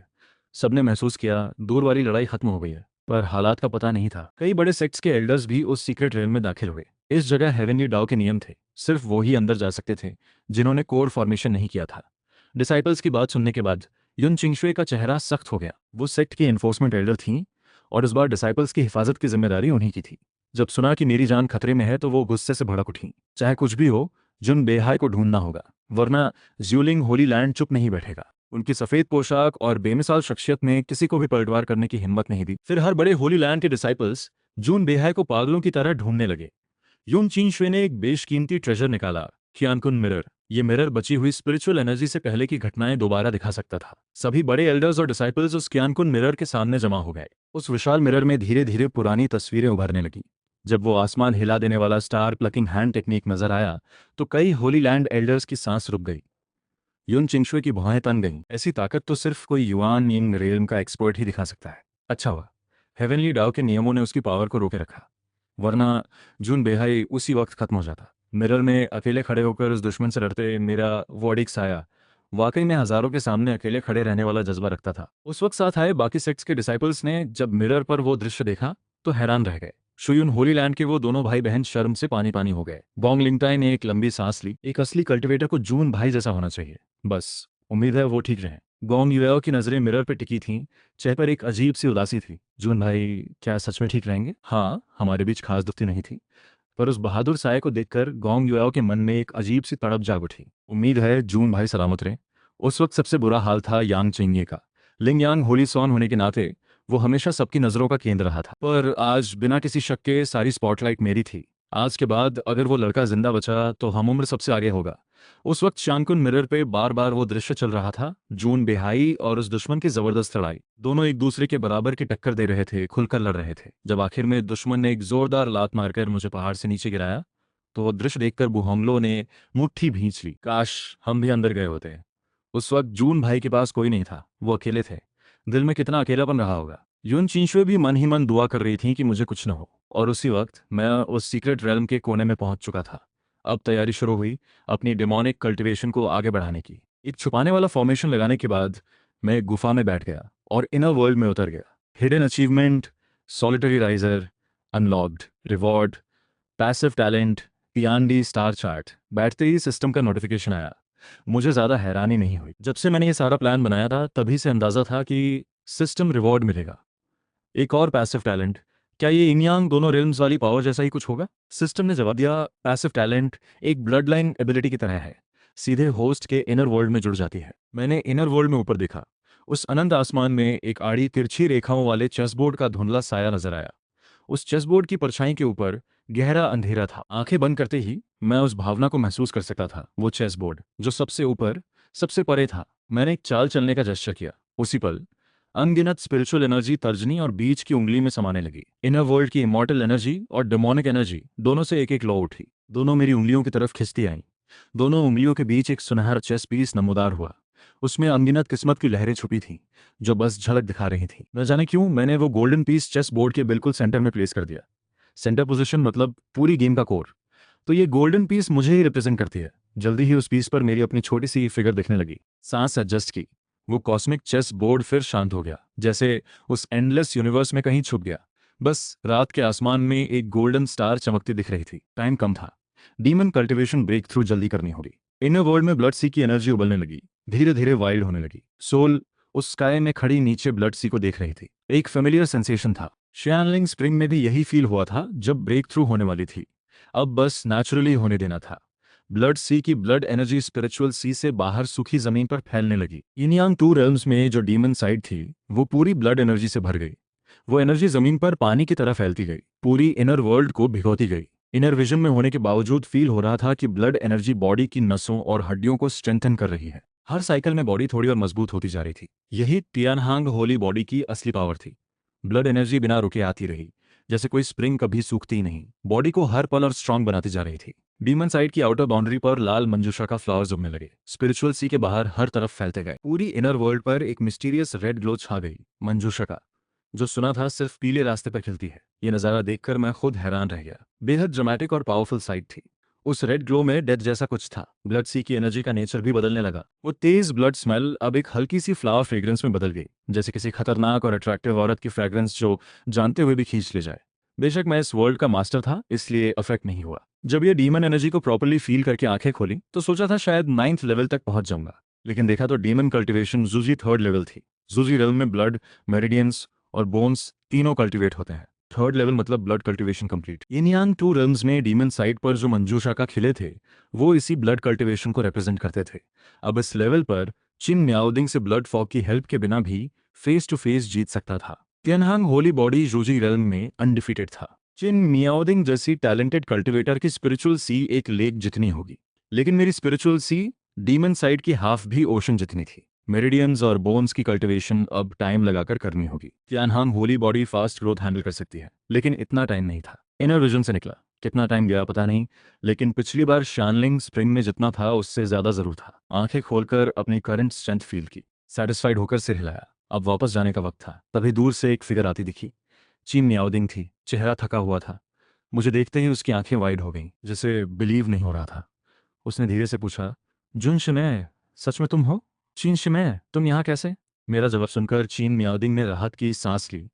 सबने महसूस किया दूर वाली लड़ाई खत्म हो गई है, पर हालात का पता नहीं था। कई बड़े सेक्ट्स के एल्डर्स भी उस सीक्रेट रेल में दाखिल हुए। इस जगह हेवनली डाउ के नियम थे, सिर्फ वो ही अंदर जा सकते थे जिन्होंने कोर फॉर्मेशन नहीं किया था। डिसाइपल्स की बात सुनने के बाद युन चिंगशुए का चेहरा सख्त हो गया। वो सेक्ट की एनफोर्समेंट एल्डर थीं और इस बार डिसाइपल्स की हिफाजत की जिम्मेदारी उन्हीं की थी। जब सुना कि मेरी जान खतरे में है तो वो गुस्से से भड़क उठी। चाहे कुछ भी हो, जुन बेहाय को ढूंढना होगा, वरना ज्यूलिंग होली लैंड चुप नहीं बैठेगा। उनकी सफेद पोशाक और बेमिसाल शख्सियत ने किसी को भी पलटवार करने की हिम्मत नहीं दी। फिर हर बड़े होली लैंड के डिसाइपल्स जून बेहाय को पागलों की तरह ढूंढने लगे। यून चिंगशुए ने एक बेशकीमती ट्रेजर निकाला, ख्यानकुन मिरर। ये मिरर बची हुई स्पिरिचुअल एनर्जी से पहले की घटनाएं दोबारा दिखा सकता था। सभी बड़े एल्डर्स और डिसाइपल्स उस क्यानकुन मिरर के सामने जमा हो गए। उस विशाल मिरर में धीरे धीरे पुरानी तस्वीरें उभरने लगी। जब वो आसमान हिला देने वाला स्टार प्लकिंग हैंड टेक्निक नजर आया तो कई होली लैंड एल्डर्स की सांस रुक गई। युन चिंगशुए की भौहें तन गईं। ऐसी ताकत तो सिर्फ कोई युआन यिंग रेलम का एक्सपर्ट ही दिखा सकता है। अच्छा हुआ हेवनली डाउ के नियमों ने उसकी पावर को रोके रखा, वरना जून बेहाई उसी वक्त खत्म हो जाता। मिरर में अकेले खड़े होकर उस दुश्मन से लड़ते मेरा वॉडिक्स आया। वाकई में हजारों के सामने अकेले खड़े रहने वाला जज्बा रखता था। उस वक्त साथ आए बाकी सेक्ट्स के डिसाइपल्स ने जब मिरर पर वो दृश्य देखा तो हैरान रह गए। शुयुन होली लैंड के वो दोनों भाई बहन शर्म से पानी पानी हो गए। बॉन्ग लिंगटाई ने एक लंबी सांस ली। एक असली कल्टिवेटर को जून भाई जैसा होना चाहिए, बस उम्मीद है वो ठीक रहे। गोंग युएओ की नजरें मिरर पर टिकी थीं, चेहरे पर एक अजीब सी उदासी थी। जून भाई क्या सच में ठीक रहेंगे? हाँ, हमारे बीच खास दोस्ती नहीं थी, पर उस बहादुर साय को देखकर गोंग युएओ के मन में एक अजीब सी तड़प जाग उठी। उम्मीद है जून भाई सलामत रहे। उस वक्त सबसे बुरा हाल था यांग चिंगे का। लिंग यांग होली सॉन होने के नाते वो हमेशा सबकी नजरों का केंद्र रहा था, पर आज बिना किसी शक के सारी स्पॉटलाइट मेरी थी। आज के बाद अगर वो लड़का जिंदा बचा तो हम उम्र सबसे आगे होगा। उस वक्त शानकुन मिरर पे बार बार वो दृश्य चल रहा था, जून बेहाई और उस दुश्मन की जबरदस्त लड़ाई। दोनों एक दूसरे के बराबर की टक्कर दे रहे थे, खुलकर लड़ रहे थे। जब आखिर में दुश्मन ने एक जोरदार लात मारकर मुझे पहाड़ से नीचे गिराया तो वो दृश्य देखकर बुहंगलों ने मुट्ठी भींच ली। काश हम भी अंदर गए होते। उस वक्त जून भाई के पास कोई नहीं था, वो अकेले थे। दिल में कितना अकेलापन रहा होगा। यून चिंशुए भी मन ही मन दुआ कर रही थी कि मुझे कुछ न हो। और उसी वक्त मैं उस सीक्रेट रेलम के कोने में पहुंच चुका था। अब तैयारी शुरू हुई अपनी डेमोनिक कल्टीवेशन को आगे बढ़ाने की। एक छुपाने वाला फॉर्मेशन लगाने के बाद मैं एक गुफा में बैठ गया और इनर वर्ल्ड में उतर गया। Hidden achievement, solitary riser, unlocked, reward, passive talent, पीआनडी स्टार चार्ट। बैठते ही सिस्टम का नोटिफिकेशन आया। मुझे ज़्यादा हैरानी नहीं हुई। जब से मैंने ये सारा प्लान बनाया था तभी से अंदाज़ा था कि सिस्टम रिवॉर्ड मिलेगा। एक और पैसिव टैलेंट, क्या ये इन यांग दोनों रिल्म्स वाली पावर जैसा ही कुछ होगा? सिस्टम ने जवाब दिया, पैसिव टैलेंट एक ब्लड लाइन एबिलिटी की तरह है, सीधे होस्ट के इनर वर्ल्ड में जुड़ जाती है। मैंने इनर वर्ल्ड में ऊपर देखा। उस अनंत आसमान में एक आड़ी तिरछी रेखाओं वाले चेसबोर्ड का धुंधला साया नजर आया। उस चेसबोर्ड की परछाई के ऊपर गहरा अंधेरा था। आंखें बंद करते ही मैं उस भावना को महसूस कर सकता था। वो चेसबोर्ड जो सबसे ऊपर, सबसे परे था। मैंने एक चाल चलने का जेस्चर किया। उसी पल अनगिनत स्पिरिचुअल एनर्जी तर्जनी और बीच की उंगली में समाने लगी। इनर वर्ल्ड की इमॉर्टल एनर्जी और डेमोनिक एनर्जी दोनों से एक एक लौ उठी। दोनों मेरी उंगलियों की तरफ खिंचती आईं। दोनों उंगलियों के बीच एक सुनहरा चेस पीस नमूदार हुआ। उसमें अनगिनत किस्मत की लहरें छुपी थीं, जो बस झलक दिखा रही थीं। न जाने क्यों मैंने वो गोल्डन पीस चेस बोर्ड के बिल्कुल सेंटर में प्लेस कर दिया। सेंटर पोजीशन मतलब पूरी गेम का कोर। तो ये गोल्डन पीस मुझे ही रिप्रेजेंट करती है। जल्दी ही उस पीस पर मेरी अपनी छोटी सी फिगर दिखने लगी। सांस एडजस्ट की। वो कॉस्मिक चेस बोर्ड फिर शांत हो गया, जैसे उस एंडलेस यूनिवर्स में कहीं छुप गया। बस रात के आसमान में एक गोल्डन स्टार चमकती दिख रही थी। टाइम कम था। डीमन कल्टीवेशन ब्रेक थ्रू जल्दी करनी होगी। इनर वर्ल्ड में ब्लड सी की एनर्जी उबलने लगी, धीरे धीरे वाइल्ड होने लगी। सोल उस स्काई में खड़ी नीचे ब्लड सी को देख रही थी। एक फेमिलियर सेंसेशन था। शैनलिंग स्प्रिंग में भी यही फील हुआ था जब ब्रेक थ्रू होने वाली थी। अब बस नेचुरली होने देना था। ब्लड सी की ब्लड एनर्जी स्पिरिचुअल सी से बाहर सूखी जमीन पर फैलने लगी। इन यांग टू रेल्म्स में जो डीमन साइड थी वो पूरी ब्लड एनर्जी से भर गई। वो एनर्जी जमीन पर पानी की तरह फैलती गई, पूरी इनर वर्ल्ड को भिगोती गई। इनर विजन में होने के बावजूद फील हो रहा था कि ब्लड एनर्जी बॉडी की नसों और हड्डियों को स्ट्रेंथन कर रही है। हर साइकिल में बॉडी थोड़ी और मजबूत होती जा रही थी। यही टियानहांग होली बॉडी की असली पावर थी। ब्लड एनर्जी बिना रुके आती रही, जैसे कोई स्प्रिंग कभी सूखती ही नहीं। बॉडी को हर पल और स्ट्रांग बनाती जा रही थी। डीमन साइड की आउटर बाउंड्री पर लाल मंजूषा का फ्लावर्स उगने लगे, स्पिरिचुअल सी के बाहर हर तरफ फैलते गए। पूरी इनर वर्ल्ड पर एक मिस्टीरियस रेड ग्लो छा गई। मंजूषा का जो सुना था सिर्फ पीले रास्ते पर खिलती है। ये नज़ारा देखकर मैं खुद हैरान रह गया। बेहद ड्रामेटिक और पावरफुल साइट थी। उस रेड ग्लो में डेथ जैसा कुछ था। ब्लड सी की एनर्जी का नेचर भी बदलने लगा। वो तेज ब्लड स्मेल अब एक हल्की सी फ्लावर फ्रेग्रेंस में बदल गई, जैसे किसी खतरनाक और अट्रैक्टिव औरत की फ्रेग्रेंस जो जानते हुए भी खींच ले जाए। बेशक मैं इस वर्ल्ड का मास्टर था, इसलिए अफेक्ट नहीं हुआ। जब ये डीमन एनर्जी को प्रॉपर्ली फील करके आंखें खोली तो सोचा था शायद 9th लेवल तक पहुंच जाऊंगा, लेकिन देखा तो डीमन कल्टीवेशन जूजी 3rd लेवल थी। जूजी रेल में ब्लड, मेरिडियंस और बोन्स तीनों कल्टीवेट होते हैं। 3rd लेवल मतलब ब्लड कल्टीवेशन कंप्लीट। इन यांग टू रेल्म्स में डीमन साइड पर जो मंजूषा का खिले थे वो इसी ब्लड कल्टीवेशन को रिप्रेजेंट करते थे। अब इस लेवल पर चिन म्याओदिंग से ब्लड फॉग की हेल्प के बिना भी फेस टू फेस जीत सकता था। टियानहांग होली बॉडी जूजी रेल्म में अनडिफीटेड था। चिन मियाओदिंग जैसी टैलेंटेड कल्टीवेटर की स्पिरिचुअल सी एक लेक जितनी होगी, लेकिन मेरी स्पिरिचुअल सी डीमन साइड की हाफ भी ओशन जितनी थी। मेरिडियंस और बोन्स की कल्टीवेशन अब टाइम लगाकर करनी होगी। Tianhuang holy body fast growth handle कर सकती है, लेकिन इतना टाइम नहीं था। इनर विजन से निकला। कितना टाइम गया पता नहीं, लेकिन पिछली बार शानलिंग स्प्रिंग में जितना था उससे ज्यादा जरूर था। आंखें खोलकर अपनी करंट स्ट्रेंथ फील की, सेटिस्फाइड होकर सिर हिलाया। अब वापस जाने का वक्त था। तभी दूर से एक फिगर आती दिखी। चीन मियाओदिंग थी। चेहरा थका हुआ था। मुझे देखते ही उसकी आंखें वाइड हो गईं, जैसे बिलीव नहीं हो रहा था। उसने धीरे से पूछा, जुन शिमे, सच में तुम हो? चीन शिमे, तुम यहाँ कैसे? मेरा जवाब सुनकर चीन मियाओदिंग ने राहत की सांस ली,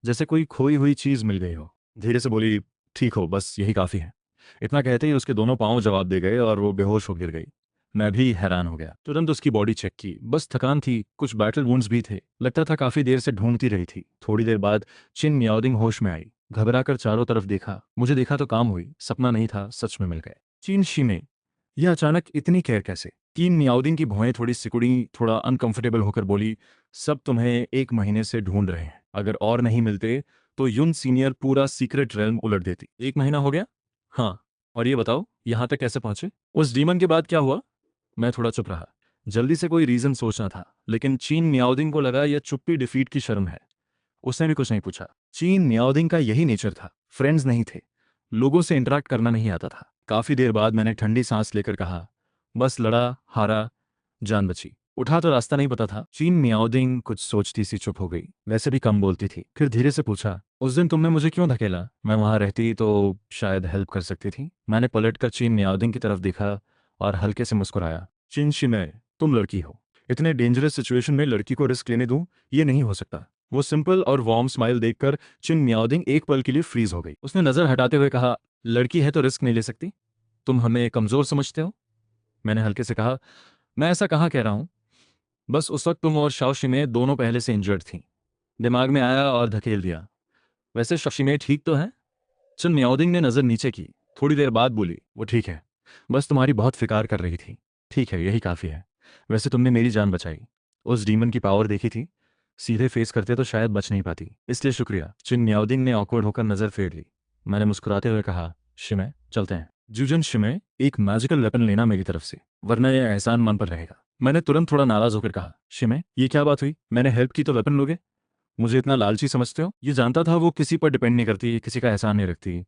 जैसे कोई खोई हुई चीज मिल गई हो। धीरे से बोली, ठीक हो, बस यही काफी है। इतना कहते ही उसके दोनों पांव जवाब दे गए और वो बेहोश हो गिर गई। मैं भी हैरान हो गया। तुरंत उसकी बॉडी चेक की, बस थकान थी, कुछ बैटल वुंड्स भी थे। लगता था काफी देर से ढूंढती रही थी। थोड़ी देर बाद चिन मियाओदिंग होश में आई। घबराकर चारों तरफ देखा। मुझे देखा तो काम हुई, सपना नहीं था, सच में मिल गए। चीन शिमे, यह अचानक इतनी केयर कैसे? चीन मियाओदिंग की भौहें थोड़ी सिकुड़ी, थोड़ा अनकंफर्टेबल होकर बोली, सब तुम्हें 1 महीने से ढूंढ रहे हैं। अगर और नहीं मिलते तो युन सीनियर पूरा सीक्रेट रेल्म उलट देती। 1 महीना हो गया? हाँ, और ये बताओ यहाँ तक कैसे पहुंचे? उस डीमन के बाद क्या हुआ? मैं थोड़ा चुप रहा। जल्दी से कोई रीजन सोचना था, लेकिन चीन मियाओदिंग को लगा यह चुप्पी डिफीट की शर्म है। उसने भी कुछ नहीं पूछा। चीन मियाओदिंग का यही नेचर था। फ्रेंड्स नहीं थे, लोगों से इंटरेक्ट करना नहीं आता था। काफी देर बाद मैंने ठंडी सांस लेकर कहा, बस लड़ा, हारा, जान बची। उठा तो रास्ता नहीं पता था। चीन मियाओदिंग कुछ सोचती सी चुप हो गई। वैसे भी कम बोलती थी। फिर धीरे से पूछा, उस दिन तुमने मुझे क्यों धकेला? मैं वहां रहती तो शायद हेल्प कर सकती थी। मैंने पलटकर चीन मियाओदिंग की तरफ देखा और हल्के से मुस्कुराया। चिन शिमय, तुम लड़की हो। इतने डेंजरस सिचुएशन में लड़की को रिस्क लेने दूं, ये नहीं हो सकता। वो सिंपल और वार्म स्माइल देखकर चिन मियाओदिंग एक पल के लिए फ्रीज हो गई। उसने नजर हटाते हुए कहा, लड़की है तो रिस्क नहीं ले सकती? तुम हमें कमजोर समझते हो? मैंने हल्के से कहा, मैं ऐसा कहाँ कह रहा हूँ। बस उस वक्त तुम और शाओशिमे दोनों पहले से इंजर्ड थी। दिमाग में आया और धकेल दिया। वैसे शाओशिमे ठीक तो है? चुन मियाओदिंग ने नजर नीचे की। थोड़ी देर बाद बोली, वो ठीक है, बस तुम्हारी बहुत फिकार कर रही थी। ठीक है, यही काफी है। वैसे तुमने मेरी जान बचाई। उस डीमन की पावर देखी थी, सीधे फेस करते तो शायद बच नहीं पाती, इसलिए शुक्रिया। चिन मियाओदिंग ने ऑकवर्ड होकर नजर फेर ली। मैंने मुस्कुराते हुए कहा, शिमे चलते हैं। जूजन शिमे, एक मैजिकल वेपन लेना मेरी तरफ से, वरना यह एहसान मन पर रहेगा। मैंने तुरंत थोड़ा नाराज होकर कहा, शिमे ये क्या बात हुई? मैंने हेल्प की तो वेपन लोगे? मुझे इतना लालची समझते हो? ये जानता था वो किसी पर डिपेंड नहीं करती, किसी का एहसान नहीं रखती,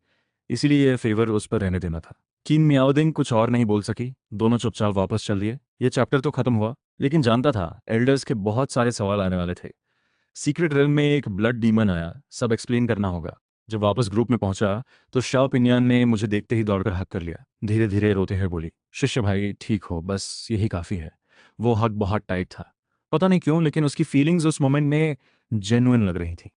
इसीलिए यह फेवर उस पर रहने देना था। कीन मियाओदिंग कुछ और नहीं बोल सकी। दोनों चुपचाप वापस चल दिए। ये चैप्टर तो खत्म हुआ, लेकिन जानता था एल्डर्स के बहुत सारे सवाल आने वाले थे। सीक्रेट रेल में एक ब्लड डीमन आया, सब एक्सप्लेन करना होगा। जब वापस ग्रुप में पहुंचा तो शाओ पिन्यान ने मुझे देखते ही दौड़कर हक कर लिया। धीरे धीरे रोते हुए बोली, शिष्य भाई ठीक हो, बस यही काफी है। वो हक बहुत टाइट था। पता नहीं क्यों, लेकिन उसकी फीलिंग्स उस मोमेंट में जेन्युइन लग रही थी।